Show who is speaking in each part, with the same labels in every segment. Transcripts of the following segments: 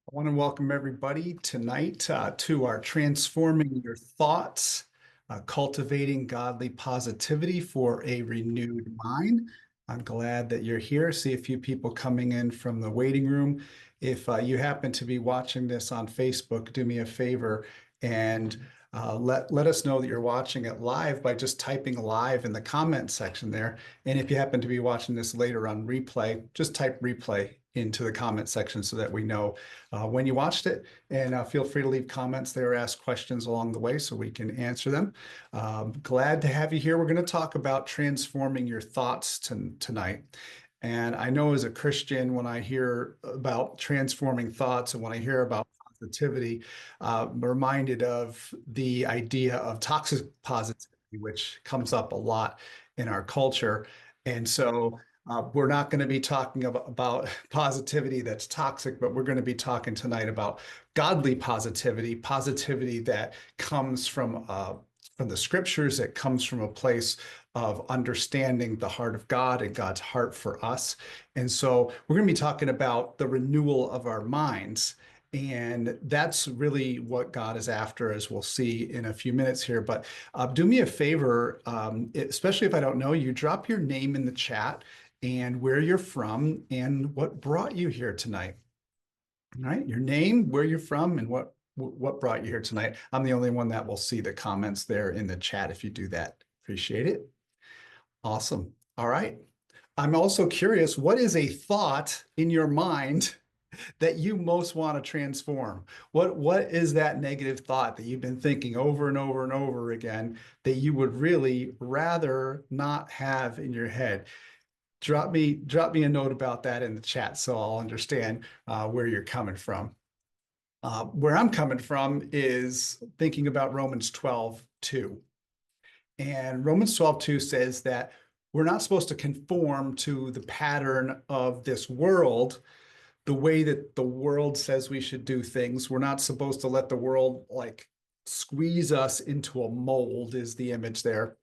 Speaker 1: I want to welcome everybody tonight to our Transforming Your Thoughts, Cultivating Godly Positivity for a Renewed Mind. I'm glad that you're here. See a few people coming in from the waiting room. If you happen to be watching this on Facebook, do me a favor and let us know that you're watching it live by just typing live in the comment section there. And if you happen to be watching this later on replay, just type replay into the comment section so that we know when you watched it. And feel free to leave comments there, ask questions along the way so we can answer them. Glad to have you here. We're going to talk about transforming your thoughts tonight. And I know as a Christian, when I hear about transforming thoughts and when I hear about positivity, I'm reminded of the idea of toxic positivity, which comes up a lot in our culture. And so we're not going to be talking about positivity that's toxic, but we're going to be talking tonight about godly positivity, positivity that comes from the scriptures, that comes from a place of understanding the heart of God and God's heart for us. And so we're going to be talking about the renewal of our minds. And that's really what God is after, as we'll see in a few minutes here. But do me a favor, especially if I don't know you, drop your name in the chat and where you're from and what brought you here tonight. All right, your name, where you're from, and what brought you here tonight. I'm the only one that will see the comments there in the chat if you do that. Appreciate it. Awesome. All right. I'm also curious, what is a thought in your mind that you most want to transform? What is that negative thought that you've been thinking over and over and over again that you would really rather not have in your head? Drop me a note about that in the chat so I'll understand where you're coming from. Where I'm coming from is thinking about Romans 12:2. And Romans 12:2 says that we're not supposed to conform to the pattern of this world, the way that the world says we should do things. We're not supposed to let the world like squeeze us into a mold, is the image there.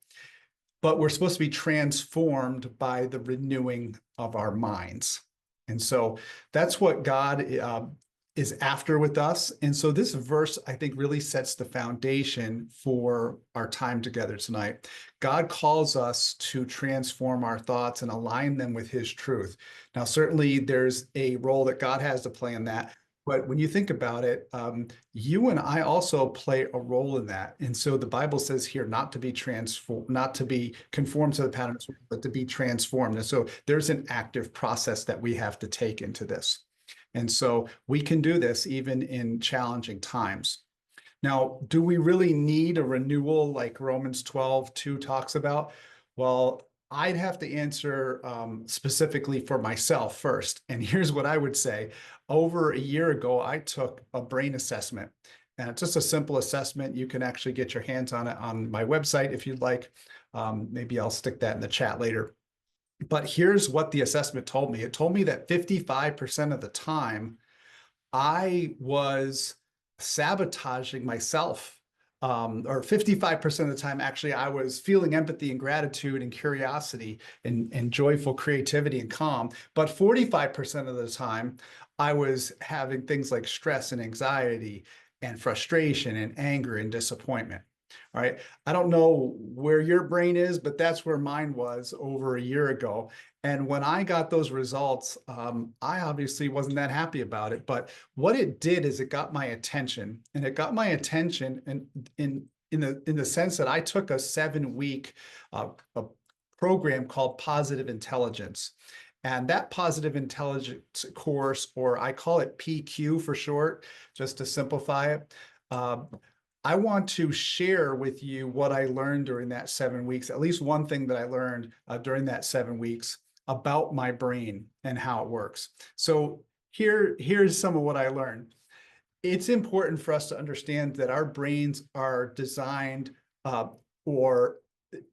Speaker 1: But we're supposed to be transformed by the renewing of our minds. And so that's what God is after with us. And so this verse, I think, really sets the foundation for our time together tonight. God calls us to transform our thoughts and align them with his truth. Now, certainly there's a role that God has to play in that. But when you think about it, you and I also play a role in that. And so the Bible says here not to be transformed, not to be conformed to the patterns, but to be transformed. And so there's an active process that we have to take into this. And so we can do this even in challenging times. Now, do we really need a renewal like Romans 12:2 talks about? Well, I'd have to answer specifically for myself first. And here's what I would say. Over a year ago, I took a brain assessment. And it's just a simple assessment. You can actually get your hands on it on my website if you'd like. Maybe I'll stick that in the chat later. But here's what the assessment told me. It told me that 55% of the time, I was sabotaging myself. Or 55% of the time, actually, I was feeling empathy and gratitude and curiosity and joyful creativity and calm. But 45% of the time, I was having things like stress and anxiety and frustration and anger and disappointment. All right. I don't know where your brain is, but that's where mine was over a year ago. And when I got those results, I obviously wasn't that happy about it. But what it did is it got my attention, and it got my attention in the sense that I took a 7-week a program called Positive Intelligence. And that positive intelligence course, or I call it PQ for short, just to simplify it, I want to share with you what I learned during that 7 weeks, at least one thing that I learned during that 7 weeks about my brain and how it works. So here's some of what I learned. It's important for us to understand that our brains are designed or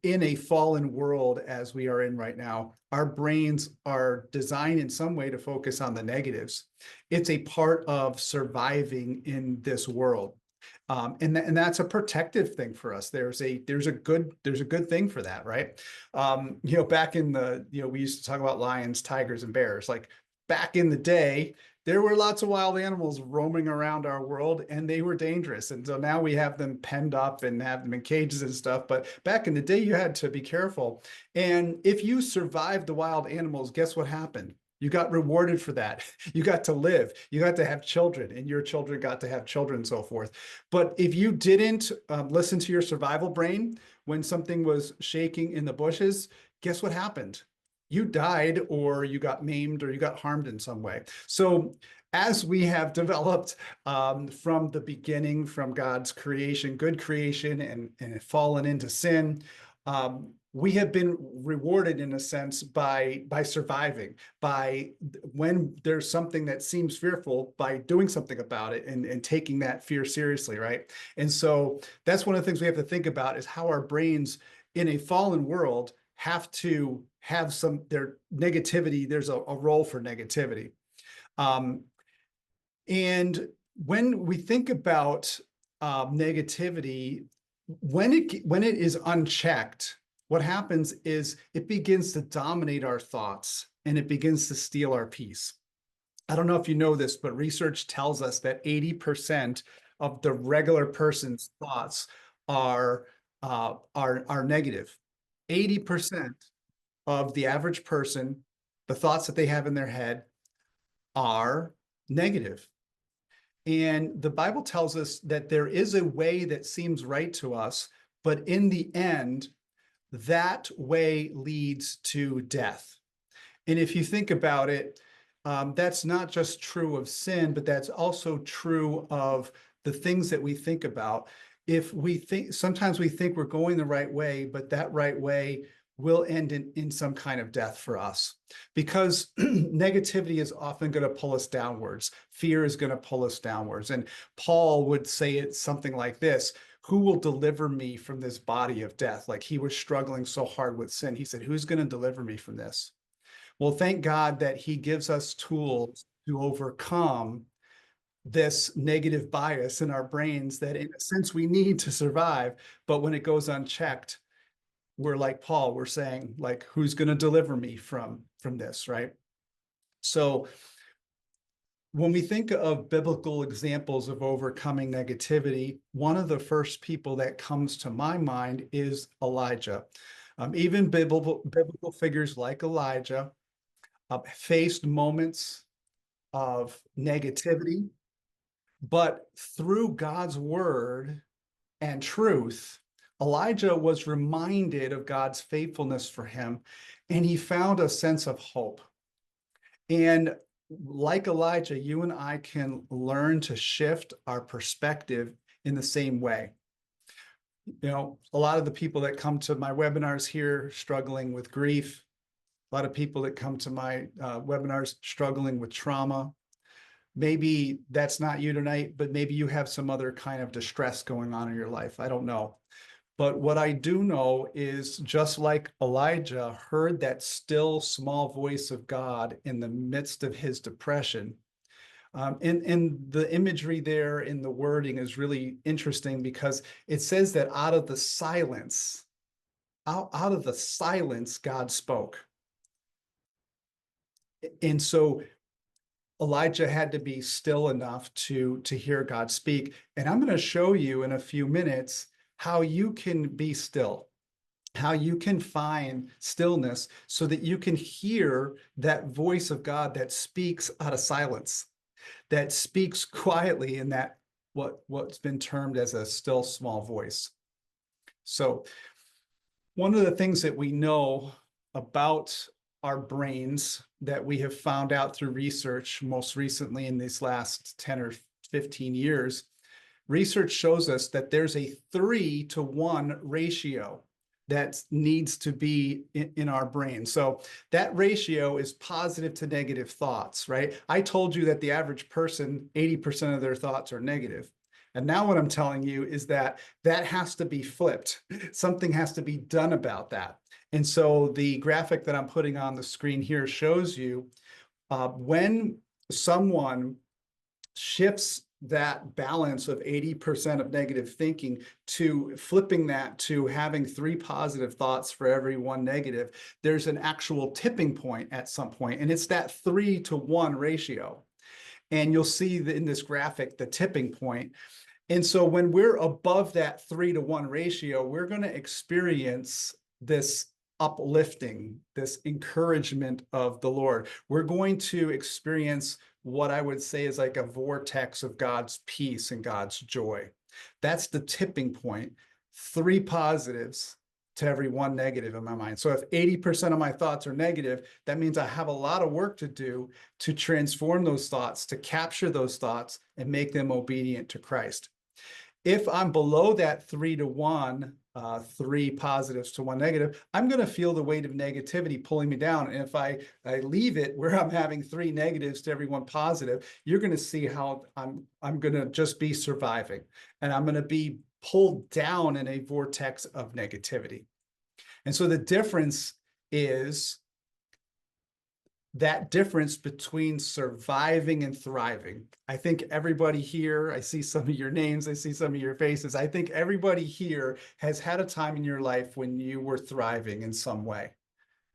Speaker 1: in a fallen world as we are in right now, our brains are designed in some way to focus on the negatives. It's a part of surviving in this world. And that's a protective thing for us. There's a good thing for that, right? Back in the, we used to talk about lions, tigers, and bears. Like back in the day, there were lots of wild animals roaming around our world, and they were dangerous. And so now we have them penned up and have them in cages and stuff. But back in the day, you had to be careful. And if you survived the wild animals, guess what happened? You got rewarded for that. You got to live. You got to have children, and your children got to have children, and so forth. But if you didn't listen to your survival brain when something was shaking in the bushes, guess what happened? You died, or you got maimed, or you got harmed in some way. So as we have developed from the beginning, from God's creation, good creation, and fallen into sin, we have been rewarded in a sense by surviving, by when there's something that seems fearful, by doing something about it and taking that fear seriously, right? And so that's one of the things we have to think about, is how our brains in a fallen world have to have their negativity. There's a role for negativity. And when we think about negativity, when it is unchecked, what happens is it begins to dominate our thoughts, and it begins to steal our peace. I don't know if you know this, but research tells us that 80% of the regular person's thoughts are negative. 80% of the average person, the thoughts that they have in their head are negative. And the Bible tells us that there is a way that seems right to us, but in the end, that way leads to death. And if you think about it, that's not just true of sin, but that's also true of the things that we think about. If we think, sometimes we think we're going the right way, but that right way will end in some kind of death for us, because negativity is often going to pull us downwards. Fear is going to pull us downwards. And Paul would say it something like this: who will deliver me from this body of death? Like, he was struggling so hard with sin. He said, who's going to deliver me from this? Well, thank God that he gives us tools to overcome this negative bias in our brains that, in a sense, we need to survive. But when it goes unchecked, we're like Paul, we're saying, like, who's going to deliver me from this, right? So when we think of biblical examples of overcoming negativity, one of the first people that comes to my mind is Elijah. Even biblical figures like Elijah faced moments of negativity, but through God's word and truth, Elijah was reminded of God's faithfulness for him, and he found a sense of hope. And like Elijah, you and I can learn to shift our perspective in the same way. You know, a lot of the people that come to my webinars here struggling with grief, a lot of people that come to my webinars struggling with trauma. Maybe that's not you tonight, but maybe you have some other kind of distress going on in your life. I don't know. But what I do know is, just like Elijah heard that still small voice of God in the midst of his depression, and the imagery there in the wording is really interesting, because it says that out of the silence, God spoke. And so Elijah had to be still enough to hear God speak. And I'm going to show you in a few minutes how you can be still, how you can find stillness so that you can hear that voice of God that speaks out of silence, that speaks quietly in that what's been termed as a still small voice. So one of the things that we know about our brains, that we have found out through research, most recently in these last 10 or 15 years, research shows us that there's a 3-to-1 ratio that needs to be in our brain. So that ratio is positive to negative thoughts, right? I told you that the average person, 80% of their thoughts are negative. And now what I'm telling you is that that has to be flipped. Something has to be done about that. And so the graphic that I'm putting on the screen here shows you when someone shifts that balance of 80% of negative thinking to flipping that to having 3 positive thoughts for every 1 negative, there's an actual tipping point at some point, and it's that 3-to-1 ratio. And you'll see in this graphic the tipping point. And so when we're above that 3-to-1 ratio, we're going to experience this uplifting, this encouragement of the Lord. We're going to experience what I would say is like a vortex of God's peace and God's joy. That's the tipping point. 3 positives to every 1 negative in my mind. So if 80% of my thoughts are negative, that means I have a lot of work to do to transform those thoughts, to capture those thoughts and make them obedient to Christ. If I'm below that 3-to-1, 3 positives to 1 negative, I'm going to feel the weight of negativity pulling me down. And if I leave it where I'm having 3 negatives to every 1 positive, you're going to see how I'm going to just be surviving, and I'm going to be pulled down in a vortex of negativity. And so the difference is that difference between surviving and thriving. I think everybody here, I see some of your names, I see some of your faces. I think everybody here has had a time in your life when you were thriving in some way.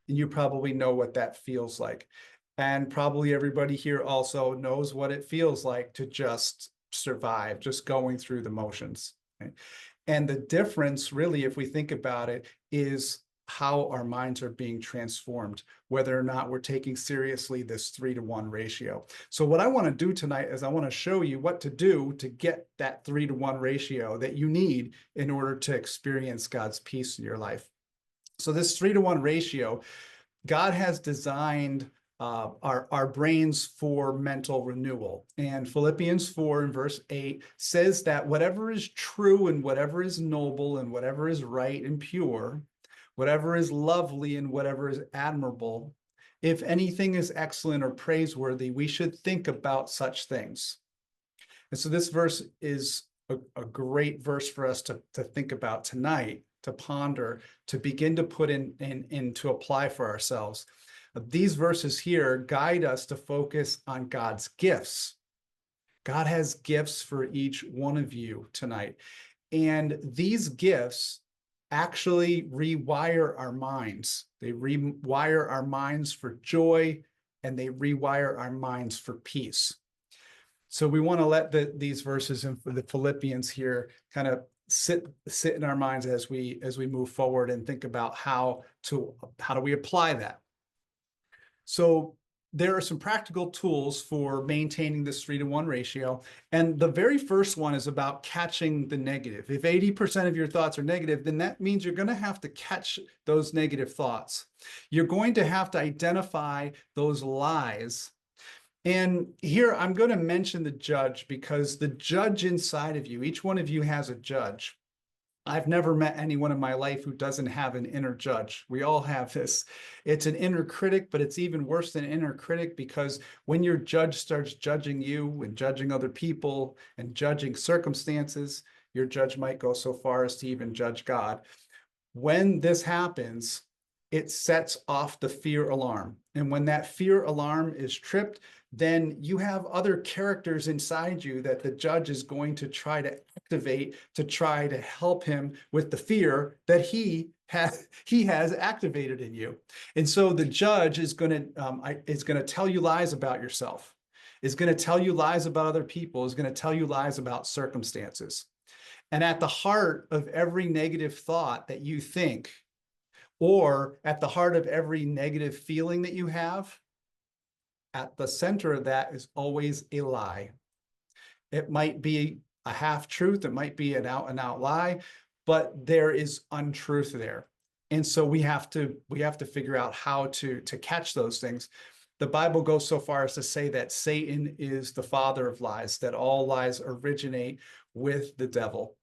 Speaker 1: And you probably know what that feels like. And probably everybody here also knows what it feels like to just survive, just going through the motions. Right? And the difference, really, if we think about it, is how our minds are being transformed, whether or not we're taking seriously this 3-to-1 ratio. So what I want to do tonight is I want to show you what to do to get that 3-to-1 ratio that you need in order to experience God's peace in your life. So this 3-to-1 ratio, God has designed our brains for mental renewal. And Philippians 4 and verse 8 says that whatever is true and whatever is noble and whatever is right and pure, whatever is lovely and whatever is admirable, if anything is excellent or praiseworthy, we should think about such things. And so this verse is a great verse for us to think about tonight, to ponder, to begin to put in to apply for ourselves. These verses here guide us to focus on God's gifts. God has gifts for each one of you tonight. And these gifts actually rewire our minds. They rewire our minds for joy, and they rewire our minds for peace. So we want to let these verses in the Philippians here kind of sit in our minds as we move forward and think about how do we apply that. So there are some practical tools for maintaining this 3-to-1 ratio. And the very first one is about catching the negative. If 80% of your thoughts are negative, then that means you're going to have to catch those negative thoughts. You're going to have to identify those lies. And here I'm going to mention the judge, because the judge inside of you, each one of you has a judge. I've never met anyone in my life who doesn't have an inner judge. We all have this. It's an inner critic, but it's even worse than an inner critic, because when your judge starts judging you and judging other people and judging circumstances, your judge might go so far as to even judge God. When this happens, it sets off the fear alarm. And when that fear alarm is tripped, then you have other characters inside you that the judge is going to try to activate to try to help him with the fear that he has activated in you. And so the judge is going to tell you lies about yourself, is going to tell you lies about other people, is going to tell you lies about circumstances. And at the heart of every negative thought that you think, or at the heart of every negative feeling that you have, at the center of that is always a lie. It might be a half truth, it might be an out and out lie, but there is untruth there. And so we have to figure out how to catch those things. The Bible goes so far as to say that Satan is the father of lies, that all lies originate with the devil.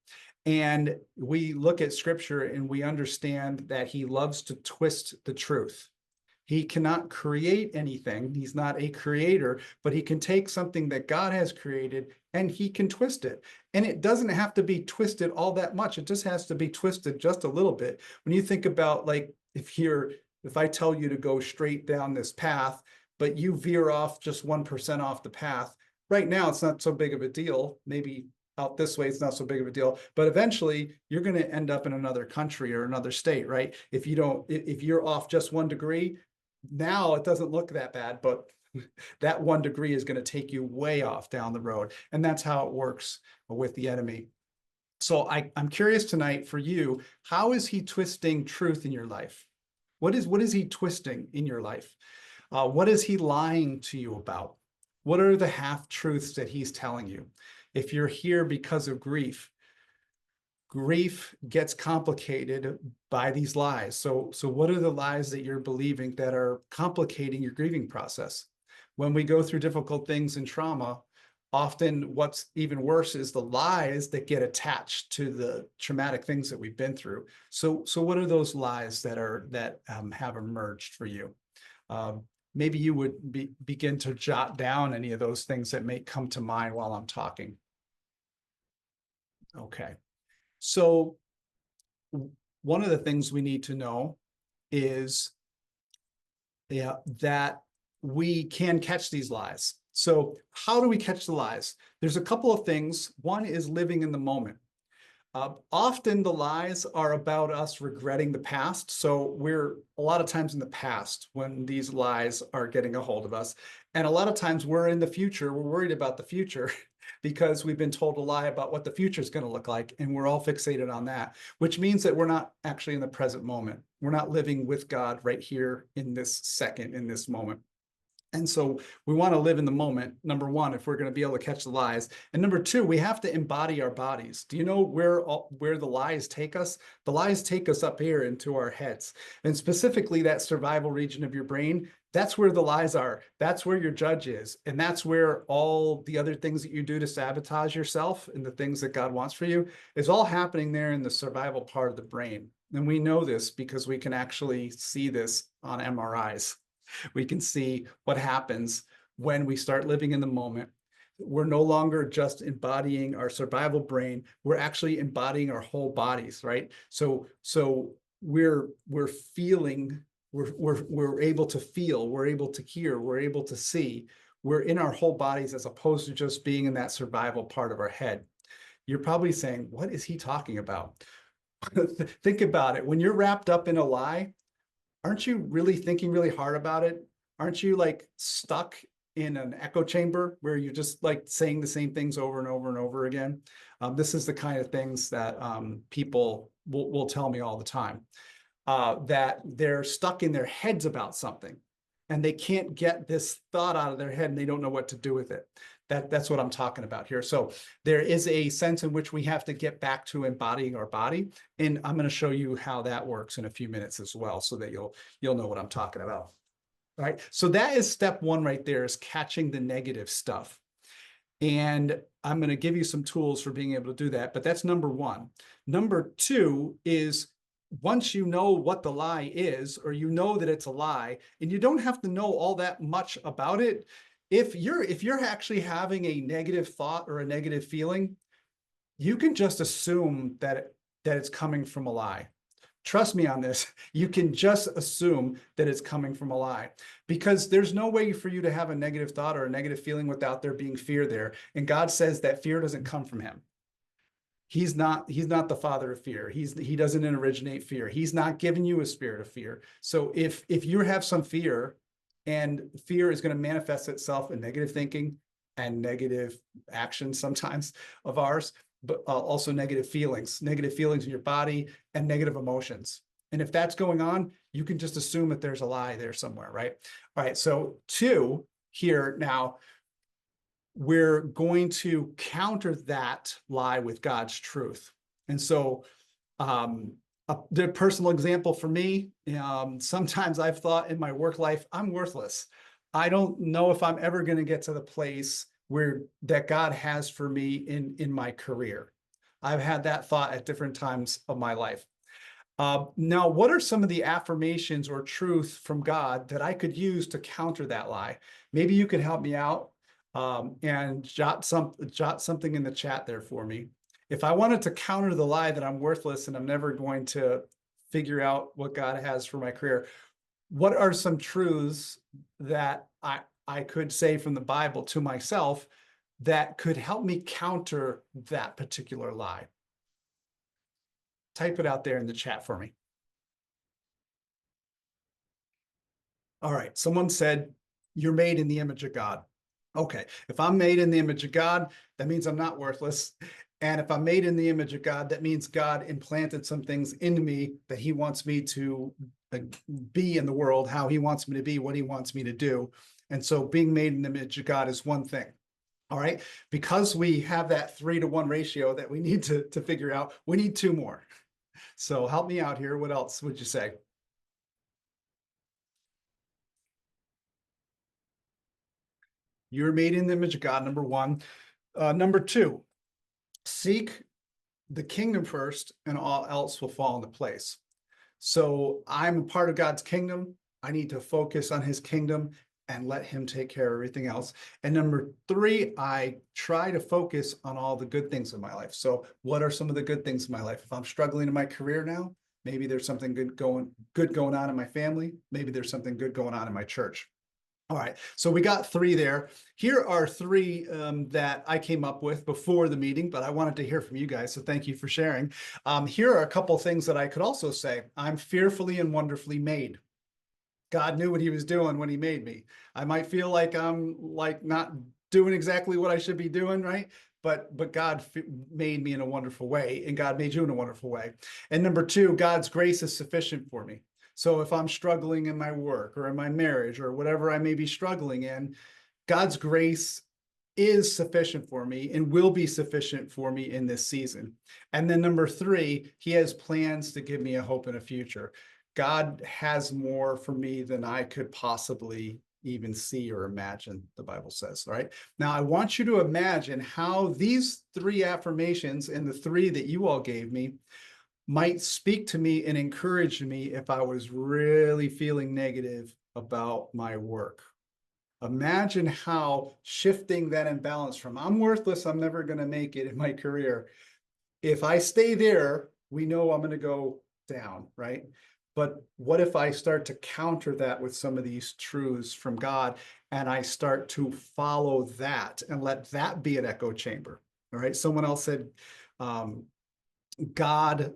Speaker 1: And we look at scripture and we understand that he loves to twist the truth. He cannot create anything. He's not a creator, but he can take something that God has created and he can twist it. And it doesn't have to be twisted all that much. It just has to be twisted just a little bit. When you think about, like, if I tell you to go straight down this path, but you veer off just 1% off the path, right now it's not so big of a deal. Maybe out this way, it's not so big of a deal, but eventually you're going to end up in another country or another state, right? If you're off just 1 degree, now it doesn't look that bad, but That 1 degree is going to take you way off down the road. And that's how it works with the enemy. So I'm curious tonight for you, how is he twisting truth in your life? What is he twisting in your life? What is he lying to you about? What are the half-truths that he's telling you? If you're here because of grief, grief gets complicated by these lies. So what are the lies that you're believing that are complicating your grieving process? When we go through difficult things in trauma, often what's even worse is the lies that get attached to the traumatic things that we've been through. So what are those lies that have emerged for you? Maybe you would begin to jot down any of those things that may come to mind while I'm talking. Okay. So one of the things we need to know is that we can catch these lies. So how do we catch the lies? There's a couple of things. One is living in the moment. Often the lies are about us regretting the past. So we're a lot of times in the past when these lies are getting a hold of us. And a lot of times we're in the future. We're worried about the future because we've been told a lie about what the future is going to look like. And we're all fixated on that, which means that we're not actually in the present moment. We're not living with God right here in this second, in this moment. And so we want to live in the moment, number one, if we're going to be able to catch the lies. And number two, we have to embody our bodies. Do you know where the lies take us? The lies take us up here into our heads. And specifically that survival region of your brain, that's where the lies are. That's where your judge is. And that's where all the other things that you do to sabotage yourself and the things that God wants for you is all happening there in the survival part of the brain. And we know this because we can actually see this on MRIs. We can see what happens when we start living in the moment. We're no longer just embodying our survival brain. We're actually embodying our whole bodies, right? So we're feeling, we're able to feel, we're able to hear, we're able to see. We're in our whole bodies as opposed to just being in that survival part of our head. You're probably saying, what is he talking about? Think about it. When you're wrapped up in a lie, aren't you really thinking really hard about it? Aren't you like stuck in an echo chamber where you're just like saying the same things over and over and over again? This is the kind of things that people will tell me all the time, that they're stuck in their heads about something and they can't get this thought out of their head and they don't know what to do with it. That's what I'm talking about here. So there is a sense in which we have to get back to embodying our body. And I'm going to show you how that works in a few minutes as well, so that you'll know what I'm talking about. All right. So that is step one right there, is catching the negative stuff. And I'm going to give you some tools for being able to do that. But that's number one. Number two is, once you know what the lie is, or you know that it's a lie, and you don't have to know all that much about it. If you're actually having a negative thought or a negative feeling, you can just assume that it's coming from a lie. Trust me on this. You can just assume that it's coming from a lie, because there's no way for you to have a negative thought or a negative feeling without there being fear there. And God says that fear doesn't come from him. He's not the father of fear. He doesn't originate fear. He's not giving you a spirit of fear. So if you have some fear, and fear is going to manifest itself in negative thinking and negative actions sometimes of ours, but also negative feelings in your body and negative emotions. And if that's going on, you can just assume that there's a lie there somewhere, right? All right. So two here now, we're going to counter that lie with God's truth. And so the personal example for me, sometimes I've thought in my work life, I'm worthless. I don't know if I'm ever going to get to the place that God has for me in my career. I've had that thought at different times of my life. Now, what are some of the affirmations or truth from God that I could use to counter that lie? Maybe you could help me out and jot something in the chat there for me. If I wanted to counter the lie that I'm worthless and I'm never going to figure out what God has for my career, what are some truths that I could say from the Bible to myself that could help me counter that particular lie? Type it out there in the chat for me. All right. Someone said, You're made in the image of God. Okay, if I'm made in the image of God, that means I'm not worthless. And if I'm made in the image of God, that means God implanted some things into me that he wants me to be in the world, how he wants me to be, what he wants me to do. And so being made in the image of God is one thing. All right. Because we have that 3-to-1 ratio that we need to figure out, we need two more. So help me out here. What else would you say? You're made in the image of God, number one. Number two, seek the kingdom first, and all else will fall into place. So I'm a part of God's kingdom. I need to focus on his kingdom and let him take care of everything else. And number three, I try to focus on all the good things in my life. So what are some of the good things in my life? If I'm struggling in my career now, maybe there's something good going on in my family. Maybe there's something good going on in my church. All right, so we got three there. Here are three that I came up with before the meeting, but I wanted to hear from you guys, so thank you for sharing. Here are a couple things that I could also say. I'm fearfully and wonderfully made. God knew what he was doing when he made me. I might feel like I'm like not doing exactly what I should be doing, right? But God made me in a wonderful way, and God made you in a wonderful way. And number two, God's grace is sufficient for me. So if I'm struggling in my work or in my marriage or whatever I may be struggling in, God's grace is sufficient for me and will be sufficient for me in this season. And then number three, he has plans to give me a hope and a future. God has more for me than I could possibly even see or imagine, the Bible says. All right. Now, I want you to imagine how these three affirmations and the three that you all gave me might speak to me and encourage me if I was really feeling negative about my work. Imagine how shifting that imbalance from I'm worthless, I'm never going to make it in my career. If I stay there, we know I'm going to go down, right? But what if I start to counter that with some of these truths from God and I start to follow that and let that be an echo chamber? All right. Someone else said, um, God,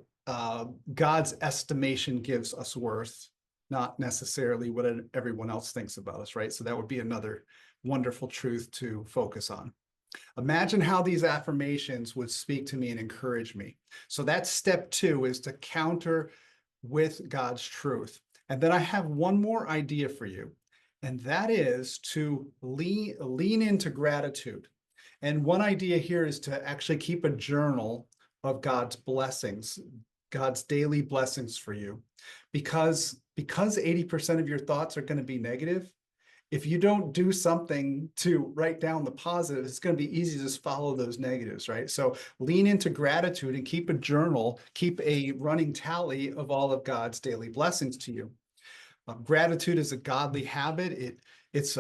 Speaker 1: God's estimation gives us worth, not necessarily what everyone else thinks about us, right? So that would be another wonderful truth to focus on. Imagine how these affirmations would speak to me and encourage me. So that's step two, is to counter with God's truth. And then I have one more idea for you, and that is to lean into gratitude. And one idea here is to actually keep a journal of God's blessings, God's daily blessings for you. Because 80% of your thoughts are going to be negative, if you don't do something to write down the positives, it's going to be easy to just follow those negatives, right? So lean into gratitude and keep a journal, keep a running tally of all of God's daily blessings to you. Gratitude is a godly habit. It's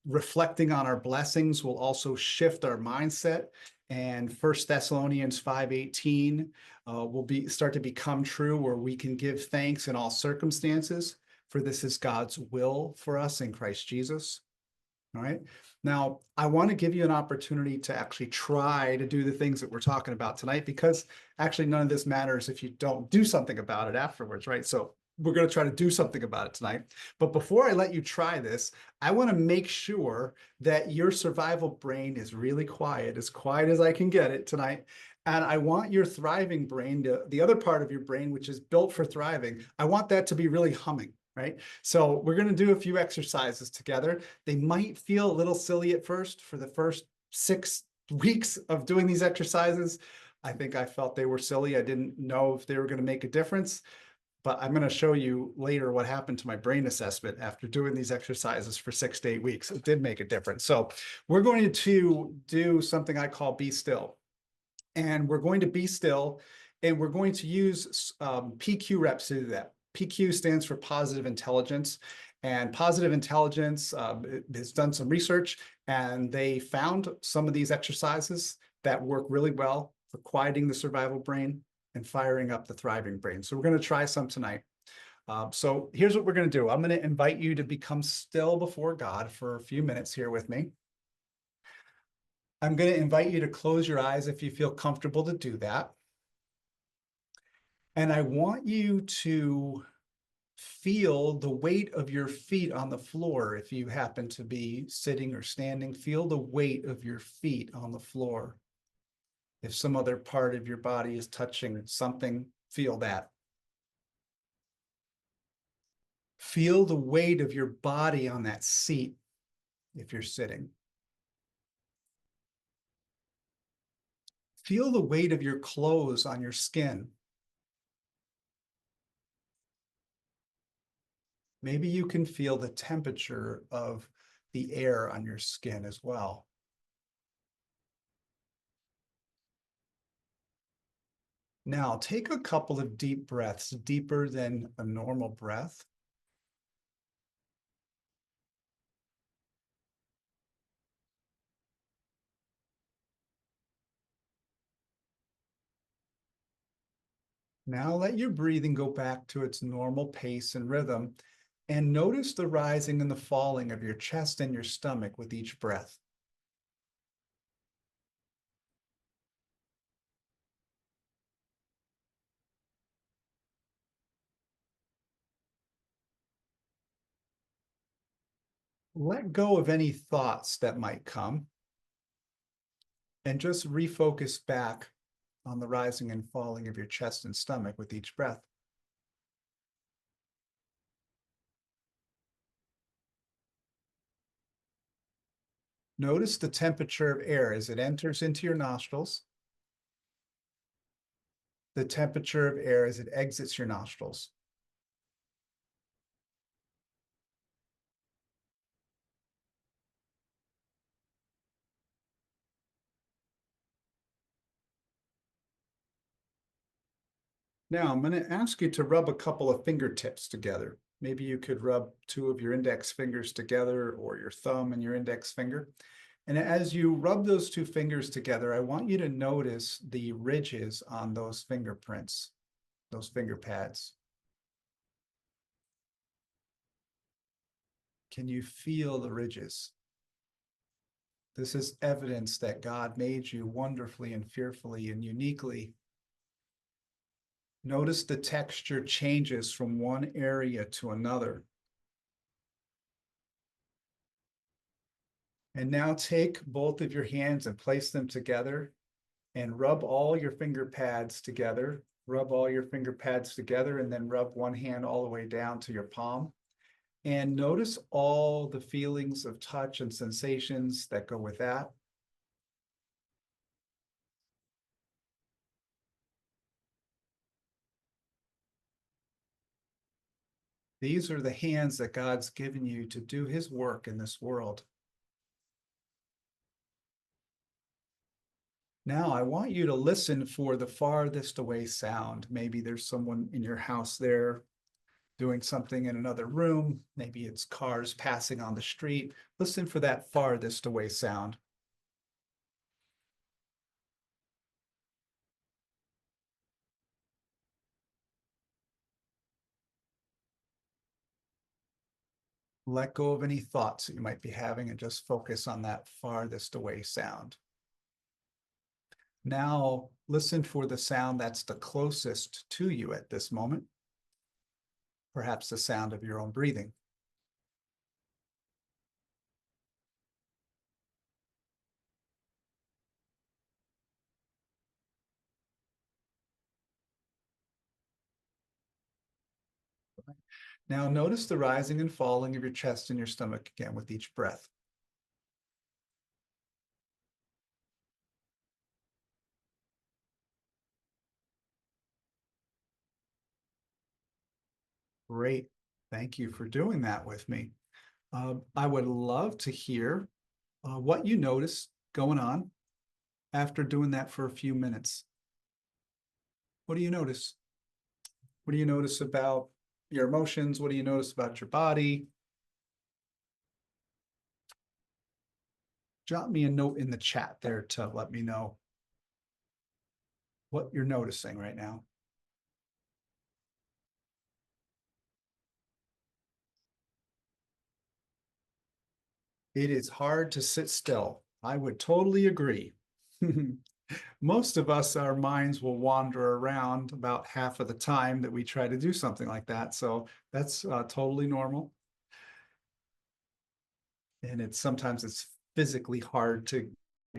Speaker 1: reflecting on our blessings will also shift our mindset. And 1 Thessalonians 5:18 will start to become true, where we can give thanks in all circumstances, for this is God's will for us in Christ Jesus. All right. Now, I want to give you an opportunity to actually try to do the things that we're talking about tonight, because actually none of this matters if you don't do something about it afterwards, right? So we're going to try to do something about it tonight. But before I let you try this, I want to make sure that your survival brain is really quiet as I can get it tonight. And I want your thriving brain, the other part of your brain, which is built for thriving, I want that to be really humming, right? So we're going to do a few exercises together. They might feel a little silly at first. For the first 6 weeks of doing these exercises, I think I felt they were silly. I didn't know if they were going to make a difference. But I'm going to show you later what happened to my brain assessment after doing these exercises for 6 to 8 weeks. It did make a difference. So we're going to do something I call be still. And we're going to be still, and we're going to use PQ reps to do that. PQ stands for positive intelligence. And positive intelligence has done some research, and they found some of these exercises that work really well for quieting the survival brain and firing up the thriving brain. So we're going to try some tonight. So here's what we're going to do. I'm going to invite you to become still before God for a few minutes here with me. I'm going to invite you to close your eyes if you feel comfortable to do that. And I want you to Feel the weight of your feet on the floor. If you happen to be sitting or standing, feel the weight of your feet on the floor. If some other part of your body is touching something, feel that. Feel the weight of your body on that seat if you're sitting. Feel the weight of your clothes on your skin. Maybe you can feel the temperature of the air on your skin as well. Now, take a couple of deep breaths, deeper than a normal breath. Now let your breathing go back to its normal pace and rhythm, and notice the rising and the falling of your chest and your stomach with each breath. Let go of any thoughts that might come and just refocus back on the rising and falling of your chest and stomach with each breath. Notice the temperature of air as it enters into your nostrils, the temperature of air as it exits your nostrils. Now, I'm going to ask you to rub a couple of fingertips together. Maybe you could rub two of your index fingers together or your thumb and your index finger. And as you rub those two fingers together, I want you to notice the ridges on those fingerprints, those finger pads. Can you feel the ridges? This is evidence that God made you wonderfully and fearfully and uniquely. Notice the texture changes from one area to another. And now take both of your hands and place them together and rub all your finger pads together. Rub all your finger pads together and then rub one hand all the way down to your palm. And notice all the feelings of touch and sensations that go with that. These are the hands that God's given you to do his work in this world. Now, I want you to listen for the farthest away sound. Maybe there's someone in your house there doing something in another room. Maybe it's cars passing on the street. Listen for that farthest away sound. Let go of any thoughts that you might be having and just focus on that farthest away sound. Now, listen for the sound that's the closest to you at this moment, perhaps the sound of your own breathing. Now, notice the rising and falling of your chest and your stomach again with each breath. Great. Thank you for doing that with me. I would love to hear what you notice going on after doing that for a few minutes. What do you notice? What do you notice about your emotions? What do you notice about your body? Drop me a note in the chat there to let me know what you're noticing right now. It is hard to sit still. I would totally agree. Most of us, our minds will wander around about half of the time that we try to do something like that. So that's totally normal. And sometimes it's physically hard to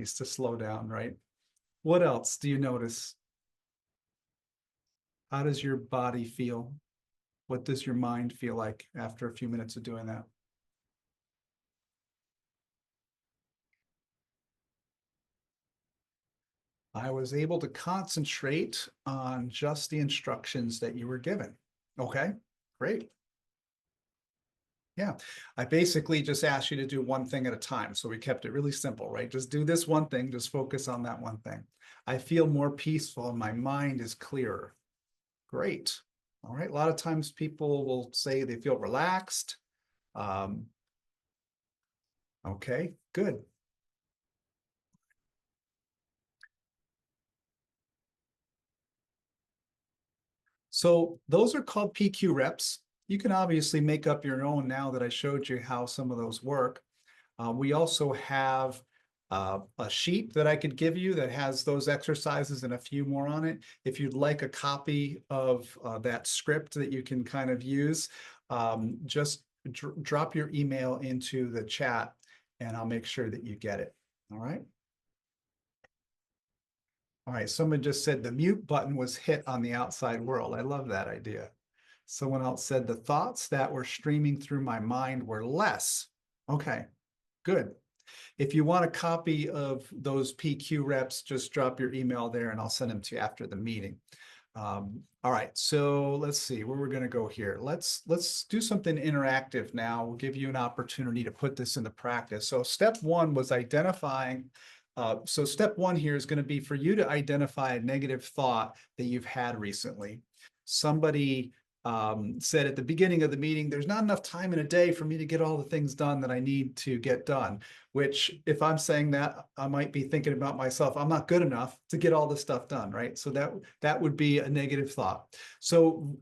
Speaker 1: slow down, right? What else do you notice? How does your body feel? What does your mind feel like after a few minutes of doing that? I was able to concentrate on just the instructions that you were given. Okay, great. Yeah, I basically just asked you to do one thing at a time. So we kept it really simple, right? Just do this one thing, just focus on that one thing. I feel more peaceful and my mind is clearer. Great. All right. A lot of times people will say they feel relaxed. Um, okay, good. So those are called PQ reps. You can obviously make up your own now that I showed you how some of those work. We also have a sheet that I could give you that has those exercises and a few more on it. If you'd like a copy of that script that you can kind of use, just drop your email into the chat and I'll make sure that you get it. All right. All right. Someone just said the mute button was hit on the outside world. I love that idea. Someone else said the thoughts that were streaming through my mind were less. Okay, good. If you want a copy of those PQ reps, just drop your email there and I'll send them to you after the meeting. All right, so let's see where we're going to go here. Let's do something interactive now. We'll give you an opportunity to put this into practice. So step one was identifying. So step one here is going to be for you to identify a negative thought that you've had recently. Somebody said at the beginning of the meeting, there's not enough time in a day for me to get all the things done that I need to get done. Which, if I'm saying that, I might be thinking about myself. I'm not good enough to get all this stuff done, right? So that would be a negative thought. So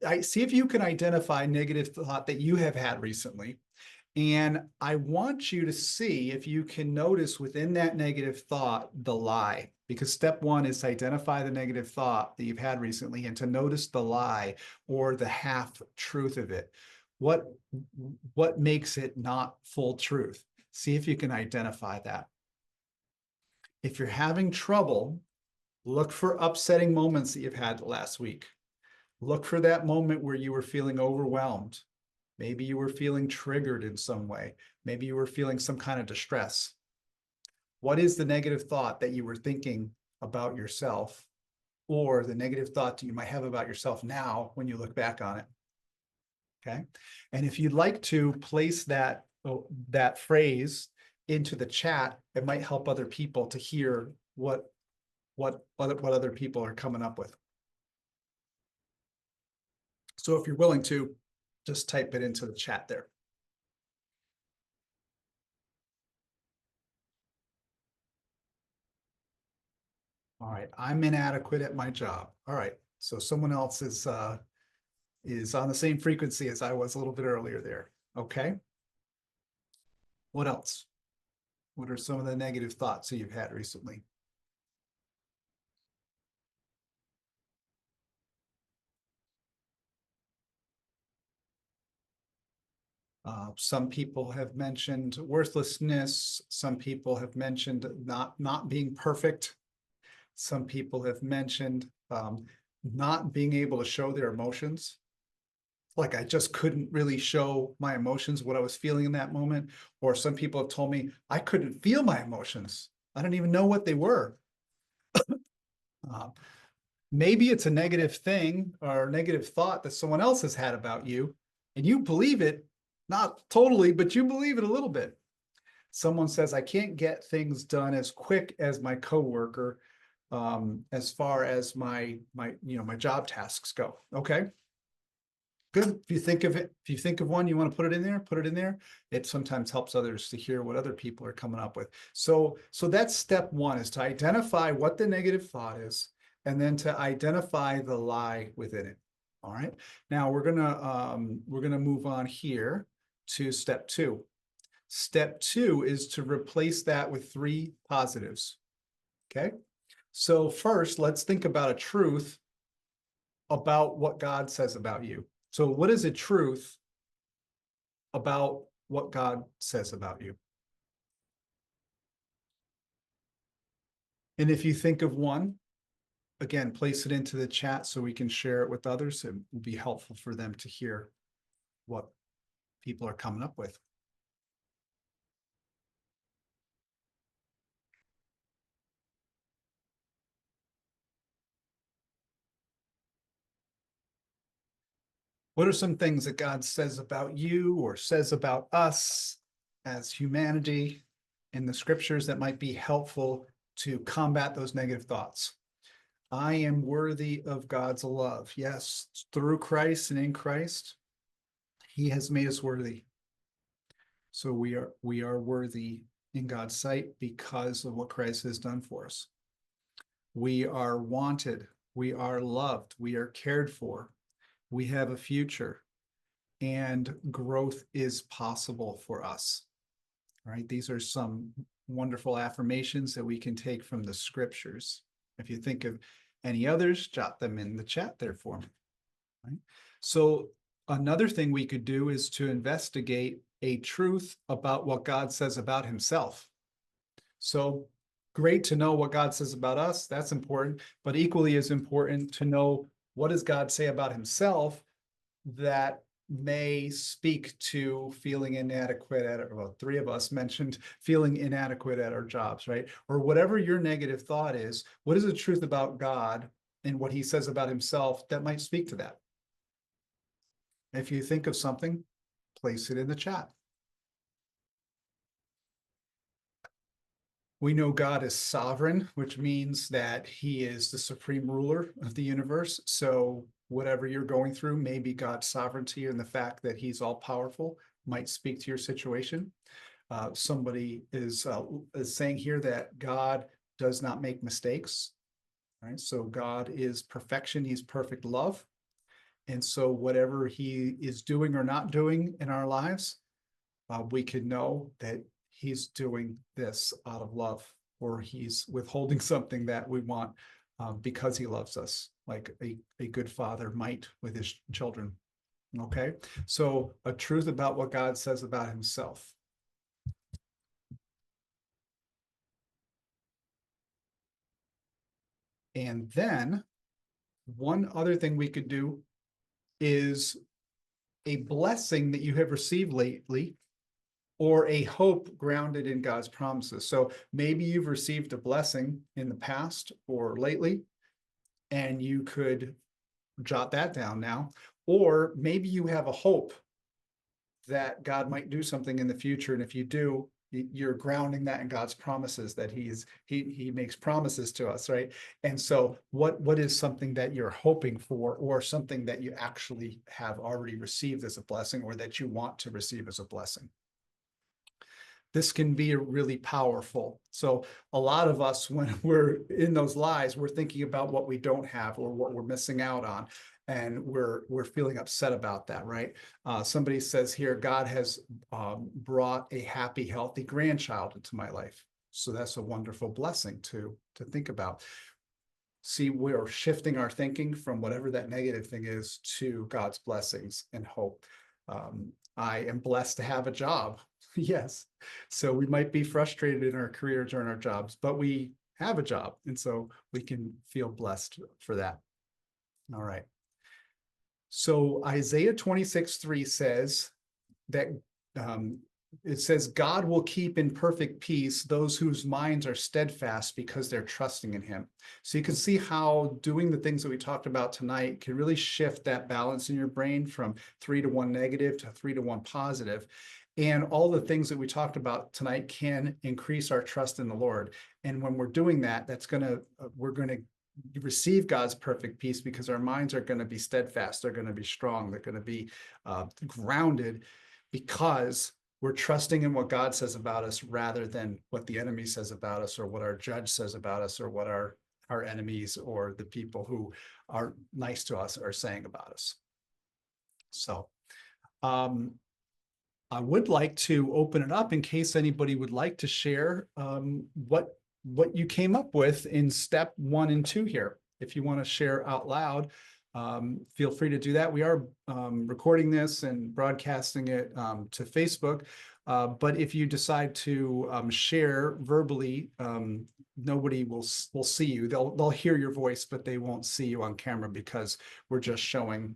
Speaker 1: I see if you can identify negative thought that you have had recently. And I want you to see if you can notice within that negative thought the lie, because step one is to identify the negative thought that you've had recently and to notice the lie or the half truth of it. What what makes it not full truth? See if you can identify that. If you're having trouble, look for upsetting moments that you've had last week. Look for that moment where you were feeling overwhelmed. Maybe you were feeling triggered in some way. Maybe you were feeling some kind of distress. What is the negative thought that you were thinking about yourself, or the negative thought that you might have about yourself now when you look back on it? Okay. And if you'd like to place that phrase into the chat, it might help other people to hear what other people are coming up with. So if you're willing to, just type it into the chat there. All right, I'm inadequate at my job. All right, so someone else is on the same frequency as I was a little bit earlier there. Okay, what else? What are some of the negative thoughts that you've had recently? Some people have mentioned worthlessness. Some people have mentioned not being perfect. Some people have mentioned not being able to show their emotions. Like I just couldn't really show my emotions, what I was feeling in that moment. Or some people have told me I couldn't feel my emotions. I don't even know what they were. Uh, Maybe it's a negative thing or negative thought that someone else has had about you, and you believe it, not totally, but you believe it a little bit. Someone says, I can't get things done as quick as my coworker, as far as my job tasks go. Okay. Good. If you think of it, if you think of one, you want to put it in there, put it in there. It sometimes helps others to hear what other people are coming up with. So that's step one, is to identify what the negative thought is, and then to identify the lie within it. All right. Now we're gonna move on here to step two. Step two is to replace that with three positives. Okay. So first, let's think about a truth about what God says about you. So what is a truth about what God says about you? And if you think of one, again, place it into the chat so we can share it with others. It will be helpful for them to hear what people are coming up with. What are some things that God says about you or says about us as humanity in the scriptures that might be helpful to combat those negative thoughts? I am worthy of God's love. Yes, through Christ and in Christ, he has made us worthy. So we are worthy in God's sight because of what Christ has done for us. We are wanted, we are loved, we are cared for, we have a future, and growth is possible for us. All right, these are some wonderful affirmations that we can take from the scriptures. If you think of any others, jot them in the chat there for me. Right? So another thing we could do is to investigate a truth about what God says about himself. So great to know what God says about us. That's important, but equally as important to know what does God say about himself that may speak to feeling inadequate at, well, three of us mentioned feeling inadequate at our jobs, right? Or whatever your negative thought is, what is the truth about God and what he says about himself that might speak to that? If you think of something, place it in the chat. We know God is sovereign, which means that he is the supreme ruler of the universe. So whatever you're going through, maybe God's sovereignty and the fact that he's all powerful might speak to your situation. Somebody is saying here that God does not make mistakes, right? So God is perfection. He's perfect love. And so whatever he is doing or not doing in our lives, we can know that he's doing this out of love, or he's withholding something that we want because he loves us, like a good father might with his children. Okay, so a truth about what God says about himself. And then one other thing we could do is a blessing that you have received lately or a hope grounded in God's promises. So maybe you've received a blessing in the past or lately, and you could jot that down now. Or maybe you have a hope that God might do something in the future. And if you do, you're grounding that in God's promises, that he makes promises to us, right? And so what is something that you're hoping for, or something that you actually have already received as a blessing, or that you want to receive as a blessing? This can be really powerful. So a lot of us, when we're in those lies, we're thinking about what we don't have or what we're missing out on. And we're feeling upset about that, right? Somebody says here, God has brought a happy, healthy grandchild into my life. So that's a wonderful blessing to think about. See, we're shifting our thinking from whatever that negative thing is to God's blessings and hope. I am blessed to have a job. Yes. So we might be frustrated in our careers or in our jobs, but we have a job. And so we can feel blessed for that. All right. So Isaiah 26:3 says that it says, God will keep in perfect peace those whose minds are steadfast because they're trusting in him. So you can see how doing the things that we talked about tonight can really shift that balance in your brain from 3 to 1 negative to 3 to 1 positive. And all the things that we talked about tonight can increase our trust in the Lord. And when we're doing that, we're going to receive God's perfect peace because our minds are going to be steadfast. They're going to be strong. They're going to be grounded because we're trusting in what God says about us rather than what the enemy says about us, or what our judge says about us, or what our enemies or the people who are nice to us are saying about us. So I would like to open it up in case anybody would like to share what what you came up with in step 1 and 2 here. If you want to share out loud, feel free to do that. We are recording this and broadcasting it to Facebook. But if you decide to share verbally, nobody will see you. They'll hear your voice, but they won't see you on camera because we're just showing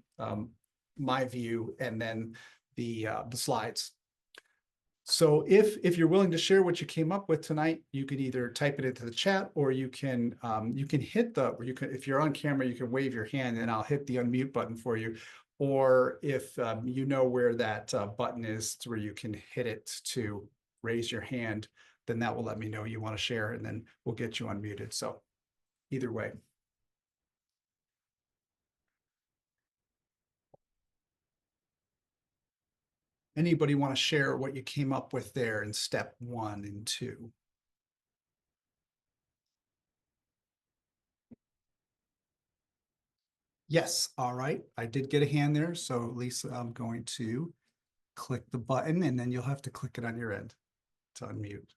Speaker 1: my view and then the slides. So if you're willing to share what you came up with tonight, you can either type it into the chat, or you can hit if you're on camera, you can wave your hand and I'll hit the unmute button for you. Or if you know where that button is, where you can hit it to raise your hand, then that will let me know you want to share, and then we'll get you unmuted. So either way. Anybody want to share what you came up with there in step 1 and 2? Yes. All right. I did get a hand there. So Lisa, I'm going to click the button, and then you'll have to click it on your end to unmute.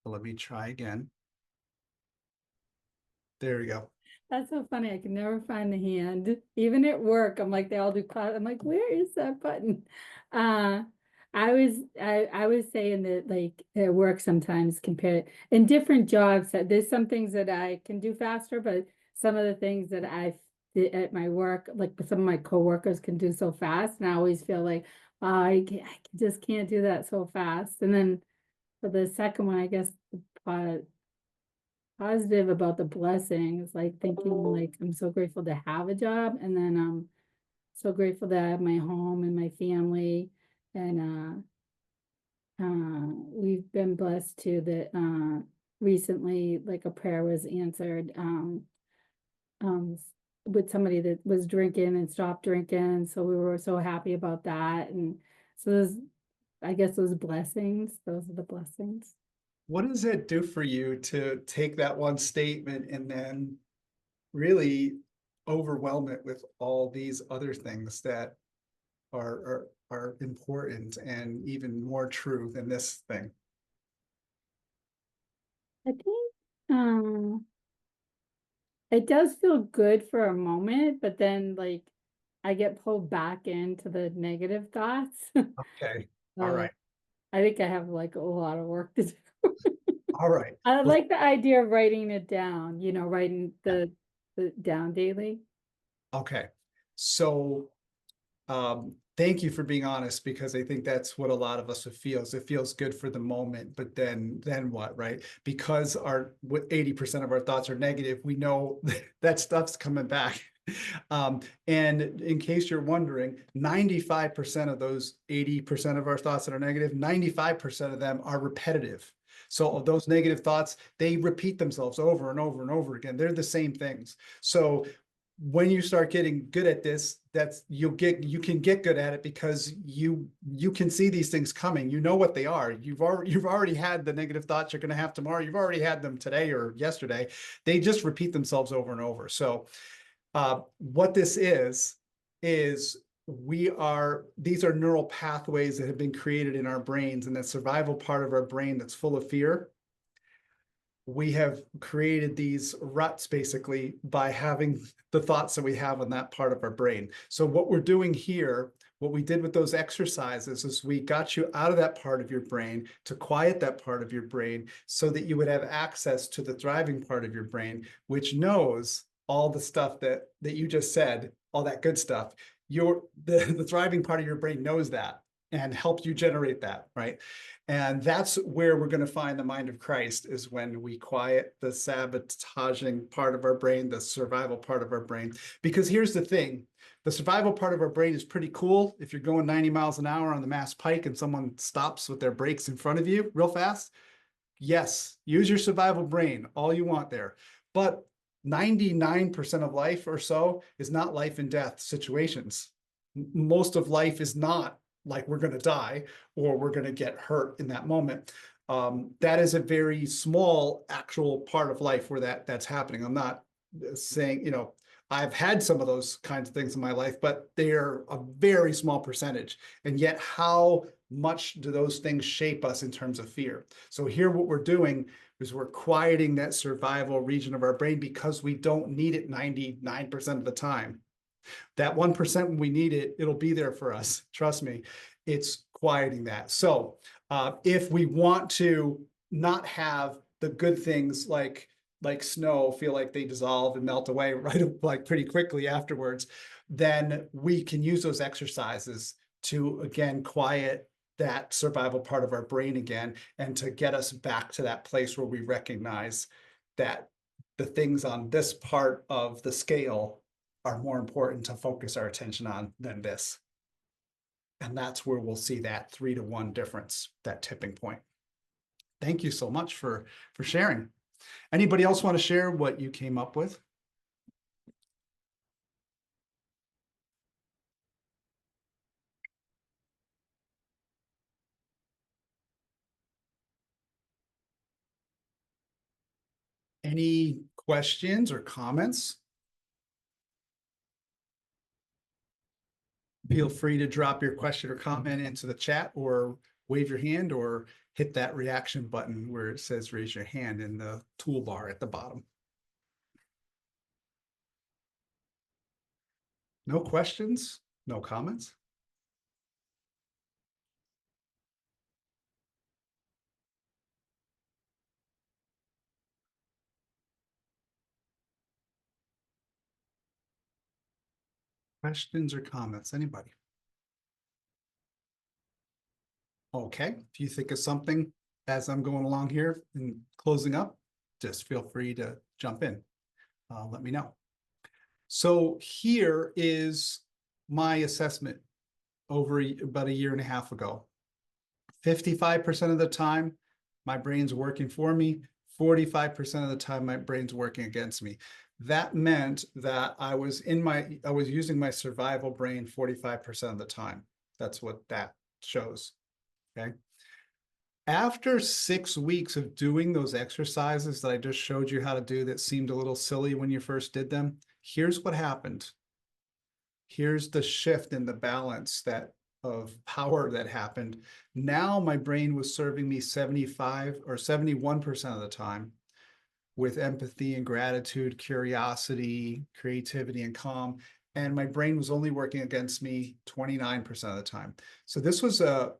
Speaker 1: So let me try again. There we go.
Speaker 2: That's so funny. I can never find the hand. Even at work, I'm like, they all do class. I'm like, where is that button? I was saying that, like, at work sometimes compared in different jobs, that there's some things that I can do faster, but some of the things that I did at my work, like some of my coworkers can do so fast. And I always feel like, oh, I just can't do that so fast. And then for the second one, I guess the positive about the blessings, like thinking like I'm so grateful to have a job, and then I'm so grateful to have my home and my family, and we've been blessed too that recently, like, a prayer was answered um with somebody that was drinking and stopped drinking, so we were so happy about that. And so those, I guess, those are the blessings.
Speaker 1: What does it do for you to take that one statement and then really overwhelm it with all these other things that are important and even more true than this thing?
Speaker 2: I think it does feel good for a moment, but then, like, I get pulled back into the negative thoughts.
Speaker 1: Okay. All
Speaker 2: Uh,
Speaker 1: right.
Speaker 2: I think I have, like, a lot of work to do.
Speaker 1: All right.
Speaker 2: I
Speaker 1: Well,
Speaker 2: like the idea of writing it down, writing
Speaker 1: yeah.
Speaker 2: the down daily.
Speaker 1: Okay. So thank you for being honest, because I think that's what a lot of us feels. It feels good for the moment, but then what, right? Because 80% of our thoughts are negative, we know that stuff's coming back. And in case you're wondering, 95% of those 80% of our thoughts that are negative, 95% of them are repetitive. So of those negative thoughts, they repeat themselves over and over and over again. They're the same things. So when you start getting good at this, you can get good at it because you can see these things coming. You know what they are. You've already had the negative thoughts you're going to have tomorrow. You've already had them today or yesterday. They just repeat themselves over and over. So what this is these are neural pathways that have been created in our brains, and that survival part of our brain that's full of fear. We have created these ruts basically by having the thoughts that we have on that part of our brain. So what we're doing here, what we did with those exercises, is we got you out of that part of your brain to quiet that part of your brain so that you would have access to the thriving part of your brain, which knows all the stuff that you just said, all that good stuff. The thriving part of your brain knows that and helps you generate that, right? And that's where we're going to find the mind of Christ, is when we quiet the sabotaging part of our brain, the survival part of our brain. Because here's the thing, the survival part of our brain is pretty cool. If you're going 90 miles an hour on the Mass Pike and someone stops with their brakes in front of you real fast, yes, use your survival brain all you want there. But 99% of life or so is not life and death situations. Most of life is not like we're going to die or we're going to get hurt in that moment. That is a very small actual part of life where that's happening. I'm not saying, I've had some of those kinds of things in my life, but they're a very small percentage. And yet how much do those things shape us in terms of fear. So here what we're doing is we're quieting that survival region of our brain because we don't need it 99% of the time. That 1% when we need it, it'll be there for us. Trust me, it's quieting that. So if we want to not have the good things like snow feel like they dissolve and melt away right like pretty quickly afterwards, then we can use those exercises to again quiet that survival part of our brain again and to get us back to that place where we recognize that the things on this part of the scale are more important to focus our attention on than this. And that's where we'll see that 3-to-1 difference, that tipping point. Thank you so much for sharing. Anybody else want to share what you came up with? Any questions or comments? Feel free to drop your question or comment into the chat or wave your hand or hit that reaction button where it says raise your hand in the toolbar at the bottom. No questions? No comments? Questions or comments? Anybody? Okay, if you think of something as I'm going along here and closing up, just feel free to jump in. Let me know. So here is my assessment over about a year and a half ago. 55% of the time, my brain's working for me. 45% of the time, my brain's working against me. That meant that I was using my survival brain 45% of the time. That's what that shows. Okay. After 6 weeks of doing those exercises that I just showed you how to do that seemed a little silly when you first did them, here's what happened. Here's the shift in the balance of power that happened. Now my brain was serving me 75 or 71% of the time with empathy and gratitude, curiosity, creativity, and calm. And my brain was only working against me 29% of the time. So this was a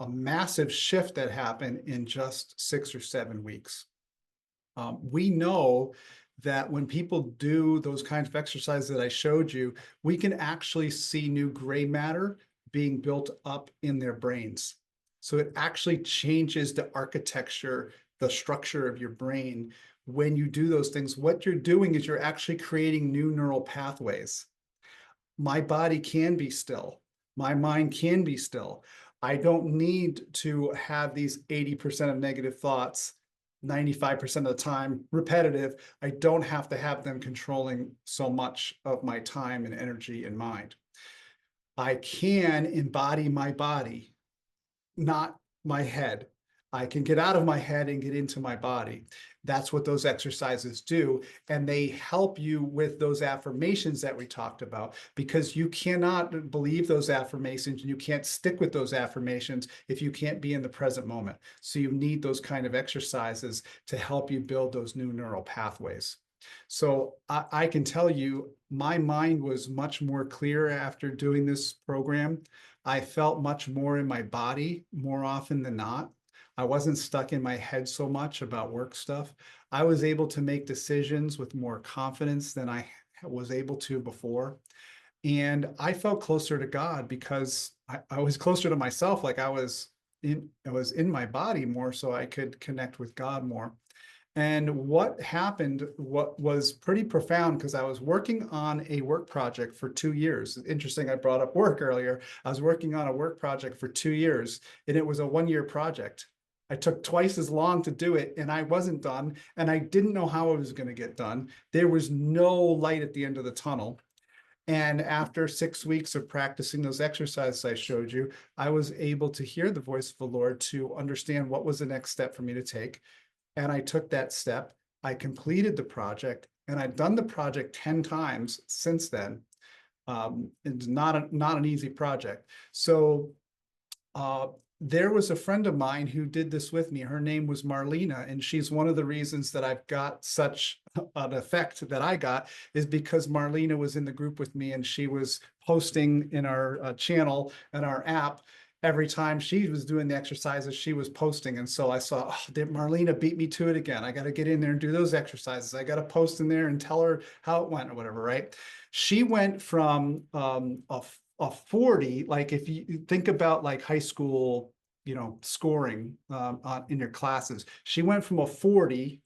Speaker 1: massive shift that happened in just 6 or 7 weeks. We know that when people do those kinds of exercises that I showed you, we can actually see new gray matter being built up in their brains. So it actually changes the architecture, the structure of your brain. When you do those things, what you're doing is you're actually creating new neural pathways. My body can be still. My mind can be still. I don't need to have these 80% of negative thoughts 95% of the time repetitive. I don't have to have them controlling so much of my time and energy and mind. I can embody my body, not my head. I can get out of my head and get into my body. That's what those exercises do. And they help you with those affirmations that we talked about, because you cannot believe those affirmations and you can't stick with those affirmations if you can't be in the present moment. So you need those kind of exercises to help you build those new neural pathways. So I can tell you, my mind was much more clear after doing this program. I felt much more in my body more often than not. I wasn't stuck in my head so much about work stuff. I was able to make decisions with more confidence than I was able to before. And I felt closer to God because I was closer to myself, like I was in my body more, so I could connect with God more. And what happened, what was pretty profound, because I was working on a work project for 2 years. Interesting, I brought up work earlier. I was working on a work project for 2 years, and it was a 1-year project. I took twice as long to do it, and I wasn't done, and I didn't know how it was going to get done. There was no light at the end of the tunnel. And after 6 weeks of practicing those exercises I showed you, I was able to hear the voice of the Lord to understand what was the next step for me to take. And I took that step. I completed the project, and I've done the project 10 times since then. It's not an easy project. So there was a friend of mine who did this with me. Her name was Marlena, and she's one of the reasons that I've got such an effect that I got is because Marlena was in the group with me, and she was posting in our channel and our app every time she was doing the exercises, she was posting. And so I saw, oh, did Marlena beat me to it again? I got to get in there and do those exercises. I got to post in there and tell her how it went or whatever, right? She went from a 40, like if you think about like high school, scoring in your classes, she went from a 40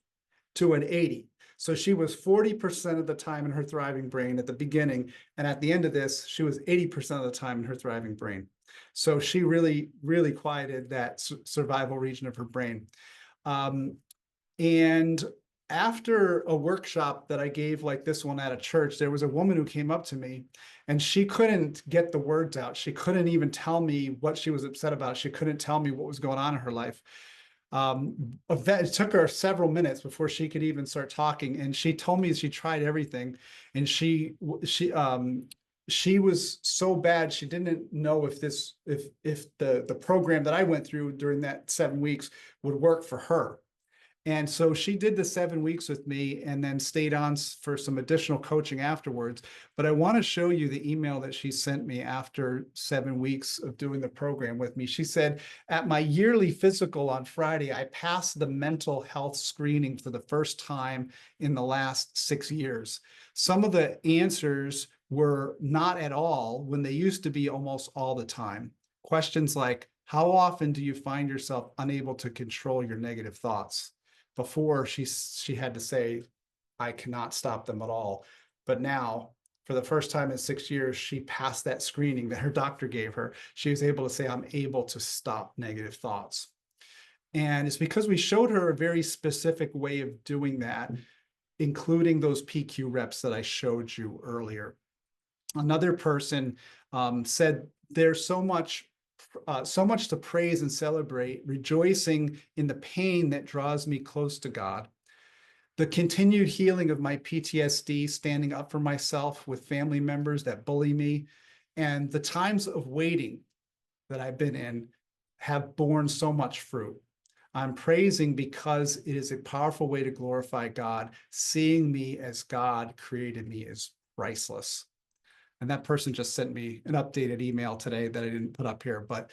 Speaker 1: to an 80. So she was 40% of the time in her thriving brain at the beginning. And at the end of this, she was 80% of the time in her thriving brain. So she really, really quieted that survival region of her brain. And after a workshop that I gave like this one at a church, there was a woman who came up to me and she couldn't get the words out. She couldn't even tell me what she was upset about. She couldn't tell me what was going on in her life. It took her several minutes before she could even start talking. And she told me she tried everything and she was so bad. She didn't know if the program that I went through during that 7 weeks would work for her. And so she did the 7 weeks with me and then stayed on for some additional coaching afterwards. But I want to show you the email that she sent me after 7 weeks of doing the program with me. She said, at my yearly physical on Friday, I passed the mental health screening for the first time in the last 6 years. Some of the answers were not at all when they used to be almost all the time. Questions like, how often do you find yourself unable to control your negative thoughts? Before she had to say, I cannot stop them at all. But now, for the first time in 6 years, she passed that screening that her doctor gave her. She was able to say, I'm able to stop negative thoughts. And it's because we showed her a very specific way of doing that, including those PQ reps that I showed you earlier. Another person said, there's so much to praise and celebrate, rejoicing in the pain that draws me close to God. The continued healing of my PTSD, standing up for myself with family members that bully me, and the times of waiting that I've been in have borne so much fruit. I'm praising because it is a powerful way to glorify God. Seeing me as God created me is priceless. And that person just sent me an updated email today that I didn't put up here. But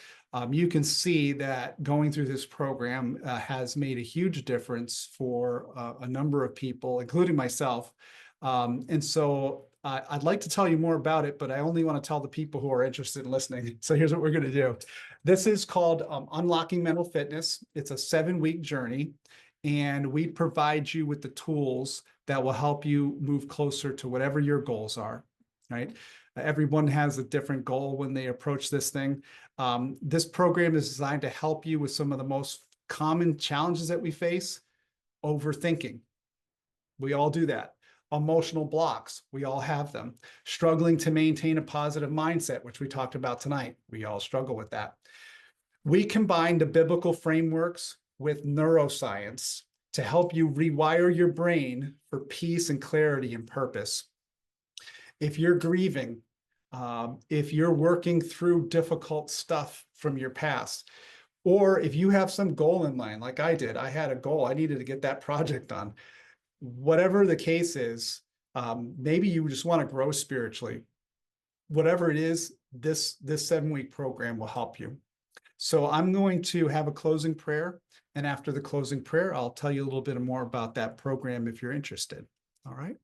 Speaker 1: you can see that going through this program has made a huge difference for a number of people, including myself. And so I'd like to tell you more about it, but I only want to tell the people who are interested in listening. So here's what we're going to do. This is called Unlocking Mental Fitness. It's a 7-week journey, and we provide you with the tools that will help you move closer to whatever your goals are. Right? Everyone has a different goal when they approach this thing. This program is designed to help you with some of the most common challenges that we face. Overthinking. We all do that. Emotional blocks. We all have them. Struggling to maintain a positive mindset, which we talked about tonight. We all struggle with that. We combine the biblical frameworks with neuroscience to help you rewire your brain for peace and clarity and purpose. If you're grieving, if you're working through difficult stuff from your past, or if you have some goal in mind, like I did, I had a goal, I needed to get that project done. Whatever the case is, maybe you just want to grow spiritually. Whatever it is, this 7-week program will help you. So I'm going to have a closing prayer. And after the closing prayer, I'll tell you a little bit more about that program if you're interested. All right.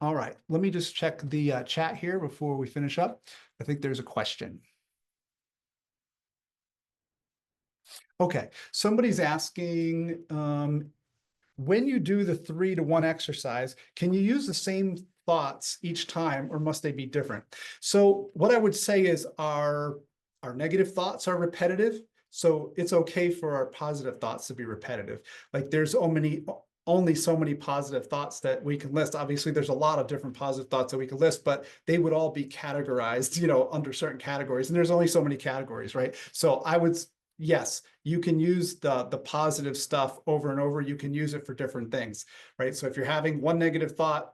Speaker 1: All right, let me just check the chat here before we finish up. I think there's a question. Okay, somebody's asking, when you do the 3-to-1 exercise, can you use the same thoughts each time or must they be different? So what I would say is our negative thoughts are repetitive. So it's okay for our positive thoughts to be repetitive. Like there's only so many positive thoughts that we can list. Obviously, there's a lot of different positive thoughts that we can list, but they would all be categorized, under certain categories. And there's only so many categories, right? So I would, yes, you can use the positive stuff over and over. You can use it for different things, right? So if you're having one negative thought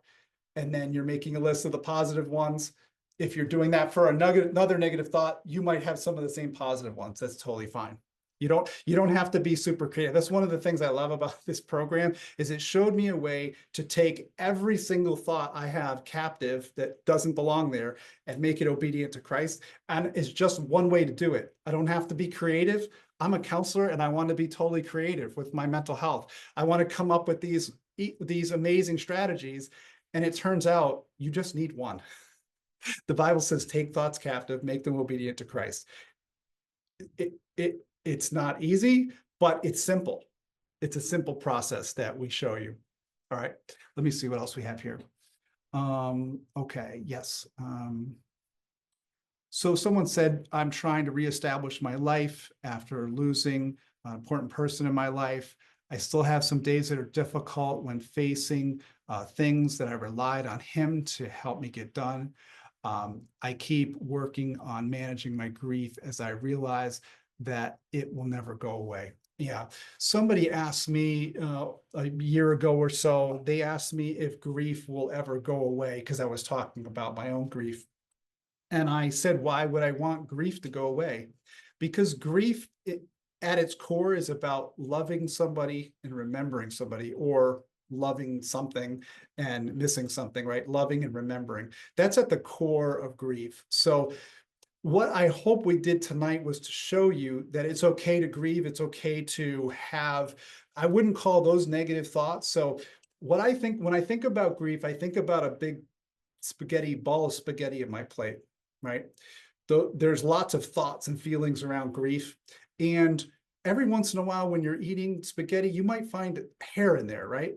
Speaker 1: and then you're making a list of the positive ones, if you're doing that for another negative thought, you might have some of the same positive ones. That's totally fine. You don't have to be super creative. That's one of the things I love about this program is it showed me a way to take every single thought I have captive that doesn't belong there and make it obedient to Christ. And it's just one way to do it. I don't have to be creative. I'm a counselor and I want to be totally creative with my mental health. I want to come up with these amazing strategies. And it turns out you just need one. The Bible says, take thoughts captive, make them obedient to Christ. It's not easy, but it's simple. It's a simple process that we show you. All right, let me see what else we have here. Okay, yes. So someone said, I'm trying to reestablish my life after losing an important person in my life. I still have some days that are difficult when facing things that I relied on him to help me get done. I keep working on managing my grief as I realize that it will never go away. Yeah, somebody asked me a year ago or so, they asked me if grief will ever go away because I was talking about my own grief. And I said, why would I want grief to go away? Because grief at its core is about loving somebody and remembering somebody, or loving something and missing something, right? Loving and remembering. That's at the core of grief. So what I hope we did tonight was to show you that it's okay to grieve. It's okay to have, I wouldn't call those negative thoughts. So what I think, when I think about grief, I think about a big ball of spaghetti in my plate, right? There's lots of thoughts and feelings around grief. And every once in a while, when you're eating spaghetti, you might find hair in there, right?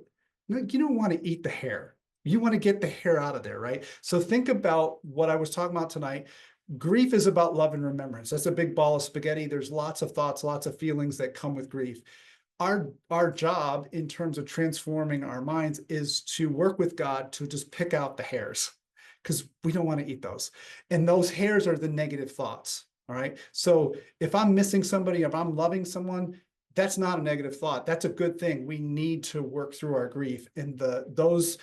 Speaker 1: You don't want to eat the hair. You want to get the hair out of there, right? So think about what I was talking about tonight. Grief is about love and remembrance. That's a big ball of spaghetti. There's lots of thoughts, lots of feelings that come with grief. Our job in terms of transforming our minds is to work with God to just pick out the hairs, because we don't want to eat those. And those hairs are the negative thoughts. All right. So if I'm missing somebody, if I'm loving someone, that's not a negative thought. That's a good thing. We need to work through our grief, and the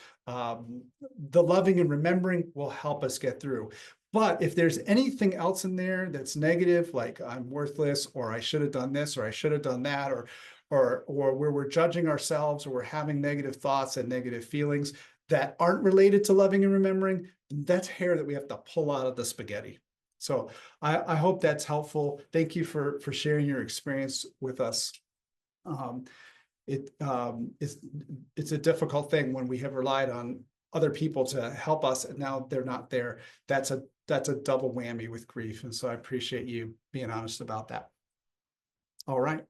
Speaker 1: loving and remembering will help us get through. But if there's anything else in there that's negative, like I'm worthless, or I should have done this, or I should have done that, or where we're judging ourselves, or we're having negative thoughts and negative feelings that aren't related to loving and remembering, that's hair that we have to pull out of the spaghetti. So I hope that's helpful. Thank you for sharing your experience with us. It's a difficult thing when we have relied on other people to help us, and now they're not there. That's a double whammy with grief. And so I appreciate you being honest about that. All right.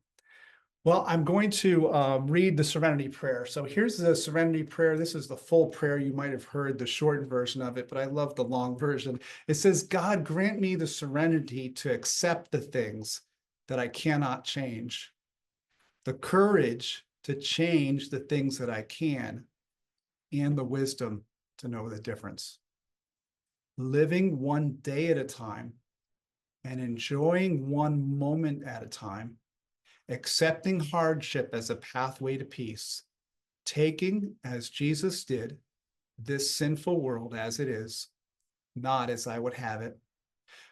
Speaker 1: Well, I'm going to read the Serenity Prayer. So here's the Serenity Prayer. This is the full prayer. You might have heard the shortened version of it, but I love the long version. It says, God, grant me the serenity to accept the things that I cannot change, the courage to change the things that I can, and the wisdom to know the difference. Living one day at a time and enjoying one moment at a time, accepting hardship as a pathway to peace, taking, as Jesus did, this sinful world as it is, not as I would have it,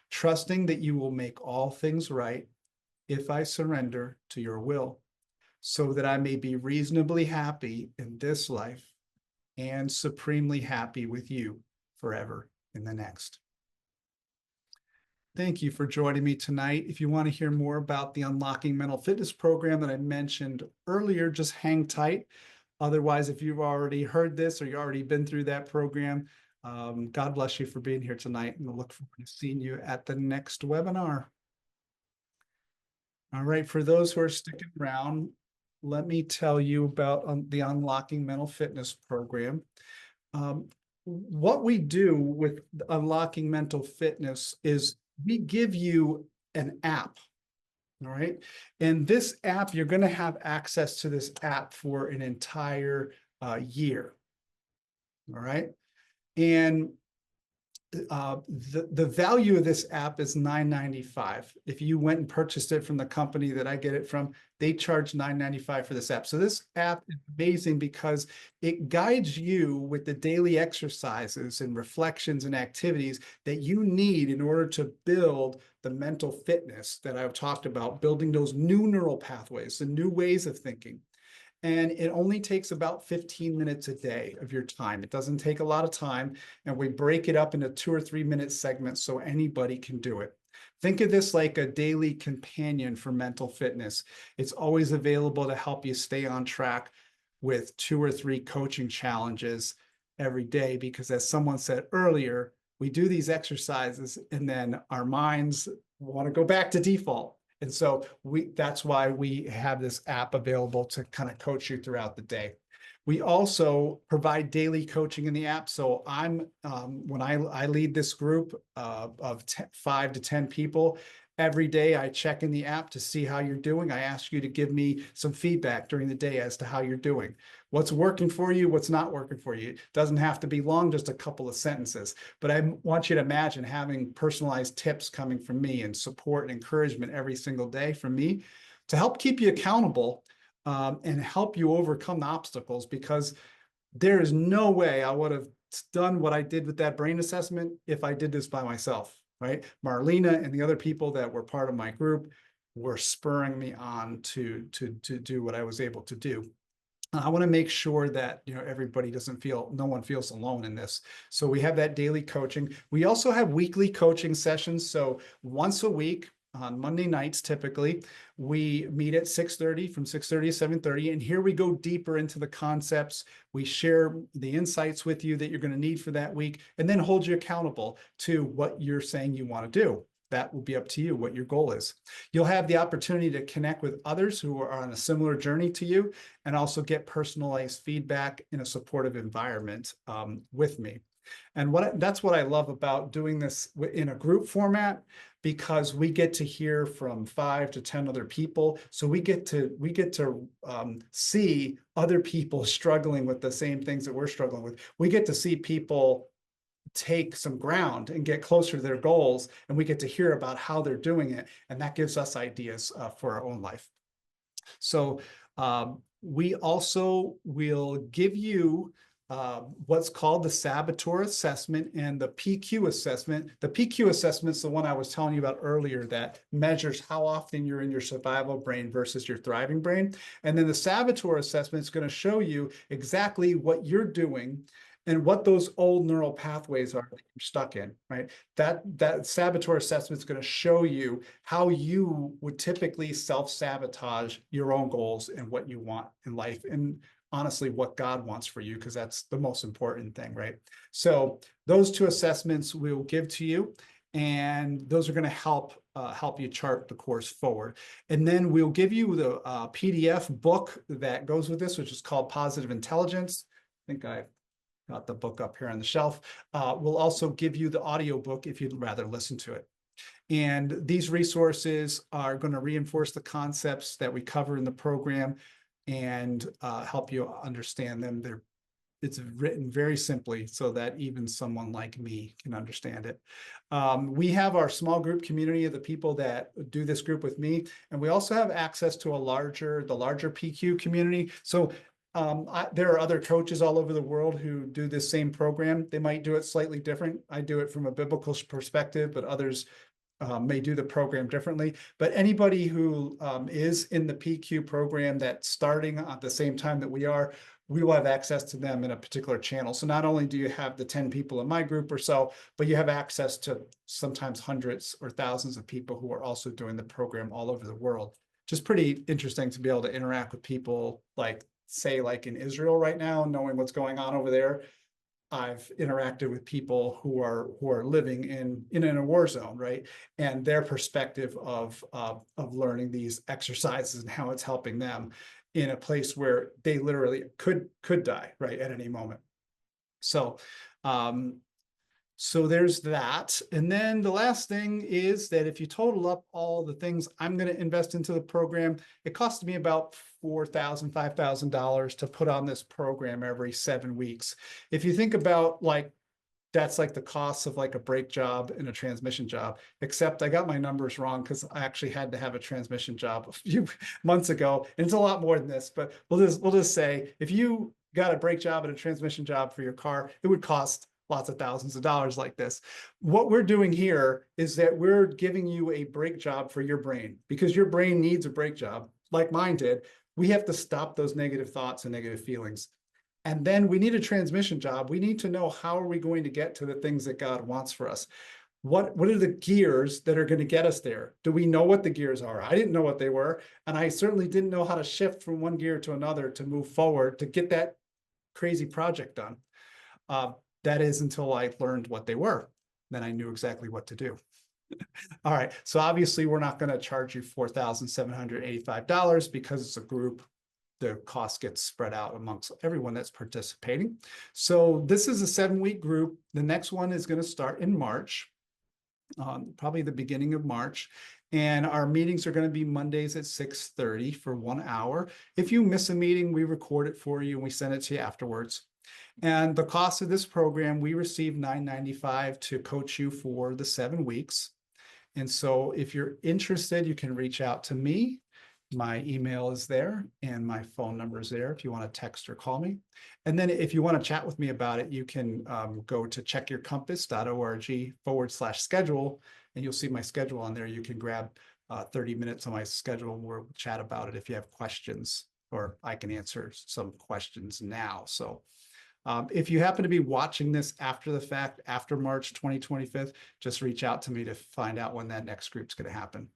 Speaker 1: trusting that you will make all things right if I surrender to your will, so that I may be reasonably happy in this life and supremely happy with you forever in the next. Thank you for joining me tonight. If you want to hear more about the Unlocking Mental Fitness program that I mentioned earlier, just hang tight. Otherwise, if you've already heard this or you've already been through that program, God bless you for being here tonight, and I look forward to seeing you at the next webinar. All right, for those who are sticking around, let me tell you about the Unlocking Mental Fitness program. What we do with Unlocking Mental Fitness is we give you an app. All right. And this app, you're going to have access to this app for an entire year. All right. And the value of this app is $9.95. If you went and purchased it from the company that I get it from, they charge $9.95 for this app. So this app is amazing because it guides you with the daily exercises and reflections and activities that you need in order to build the mental fitness that I've talked about, building those new neural pathways, the new ways of thinking. And it only takes about 15 minutes a day of your time. It doesn't take a lot of time. And we break it up into 2 or 3 minute segments so anybody can do it. Think of this like a daily companion for mental fitness. It's always available to help you stay on track with 2 or 3 coaching challenges every day. Because as someone said earlier, we do these exercises and then our minds want to go back to default. And so that's why we have this app available to kind of coach you throughout the day. We also provide daily coaching in the app. So when I lead this group of 5 to 10 people, every day I check in the app to see how you're doing. I ask you to give me some feedback during the day as to how you're doing. What's working for you, what's not working for you. It doesn't have to be long, just a couple of sentences. But I want you to imagine having personalized tips coming from me and support and encouragement every single day from me to help keep you accountable and help you overcome the obstacles, because there is no way I would have done what I did with that brain assessment if I did this by myself, right? Marlena and the other people that were part of my group were spurring me on to do what I was able to do. I want to make sure that everybody no one feels alone in this. So we have that daily coaching. We also have weekly coaching sessions. So once a week on Monday nights, typically, we meet at 6:30, from 6:30 to 7:30. And here we go deeper into the concepts. We share the insights with you that you're going to need for that week, and then hold you accountable to what you're saying you want to do. That will be up to you, what your goal is. You'll have the opportunity to connect with others who are on a similar journey to you, and also get personalized feedback in a supportive environment with me. And that's what I love about doing this in a group format, because we get to hear from 5 to 10 other people. So we get to see other people struggling with the same things that we're struggling with. We get to see people take some ground and get closer to their goals, and we get to hear about how they're doing it, and that gives us ideas for our own life. So we also will give you what's called the Saboteur Assessment and the PQ Assessment. The PQ Assessment is the one I was telling you about earlier that measures how often you're in your survival brain versus your thriving brain. And then the Saboteur Assessment is going to show you exactly what you're doing and what those old neural pathways are that you're stuck in, right? That Saboteur Assessment is going to show you how you would typically self-sabotage your own goals and what you want in life, and honestly, what God wants for you, because that's the most important thing, right? So those 2 assessments we'll give to you, and those are going to help you chart the course forward. And then we'll give you the PDF book that goes with this, which is called Positive Intelligence. I think I got the book up here on the shelf. We'll also give you the audio book if you'd rather listen to it. And these resources are going to reinforce the concepts that we cover in the program and help you understand them. It's written very simply so that even someone like me can understand it. We have our small group community of the people that do this group with me, and we also have access to the larger PQ community. So there are other coaches all over the world who do this same program. They might do it slightly different. I do it from a biblical perspective, but others may do the program differently. But anybody who is in the PQ program that's starting at the same time that we will have access to them in a particular channel. So not only do you have the 10 people in my group or so, but you have access to sometimes hundreds or thousands of people who are also doing the program all over the world. Just pretty interesting to be able to interact with people like in Israel right now, knowing what's going on over there. I've interacted with people who are living in a war zone, right? And their perspective of learning these exercises and how it's helping them in a place where they literally could die, right, at any moment. So so there's that. And then the last thing is that if you total up all the things I'm going to invest into the program, it costs me about $4,000, $5,000 to put on this program every 7 weeks. If you think about like that's like the cost of like a brake job and a transmission job, except I got my numbers wrong because I actually had to have a transmission job a few months ago. And it's a lot more than this, but we'll just say if you got a brake job and a transmission job for your car, it would cost lots of thousands of dollars like this. What we're doing here is that we're giving you a brake job for your brain because your brain needs a brake job like mine did. We have to stop those negative thoughts and negative feelings. And then we need a transmission job. We need to know how are we going to get to the things that God wants for us. What are the gears that are going to get us there? Do we know what the gears are? I didn't know what they were. And I certainly didn't know how to shift from one gear to another to move forward to get that crazy project done. That is until I learned what they were. Then I knew exactly what to do. All right. So obviously we're not going to charge you $4,785 because it's a group. The cost gets spread out amongst everyone that's participating. So this is a 7-week group. The next one is going to start in March, probably the beginning of March. And our meetings are going to be Mondays at 6:30 for 1 hour. If you miss a meeting, we record it for you and we send it to you afterwards. And the cost of this program, we receive $9.95 to coach you for the 7 weeks. And so if you're interested, you can reach out to me. My email is there and my phone number is there if you want to text or call me. And then if you want to chat with me about it, you can go to checkyourcompass.org/schedule, and you'll see my schedule on there. You can grab 30 minutes on my schedule and we'll chat about it if you have questions, or I can answer some questions now. So if you happen to be watching this after the fact, after March 2025, just reach out to me to find out when that next group's going to happen.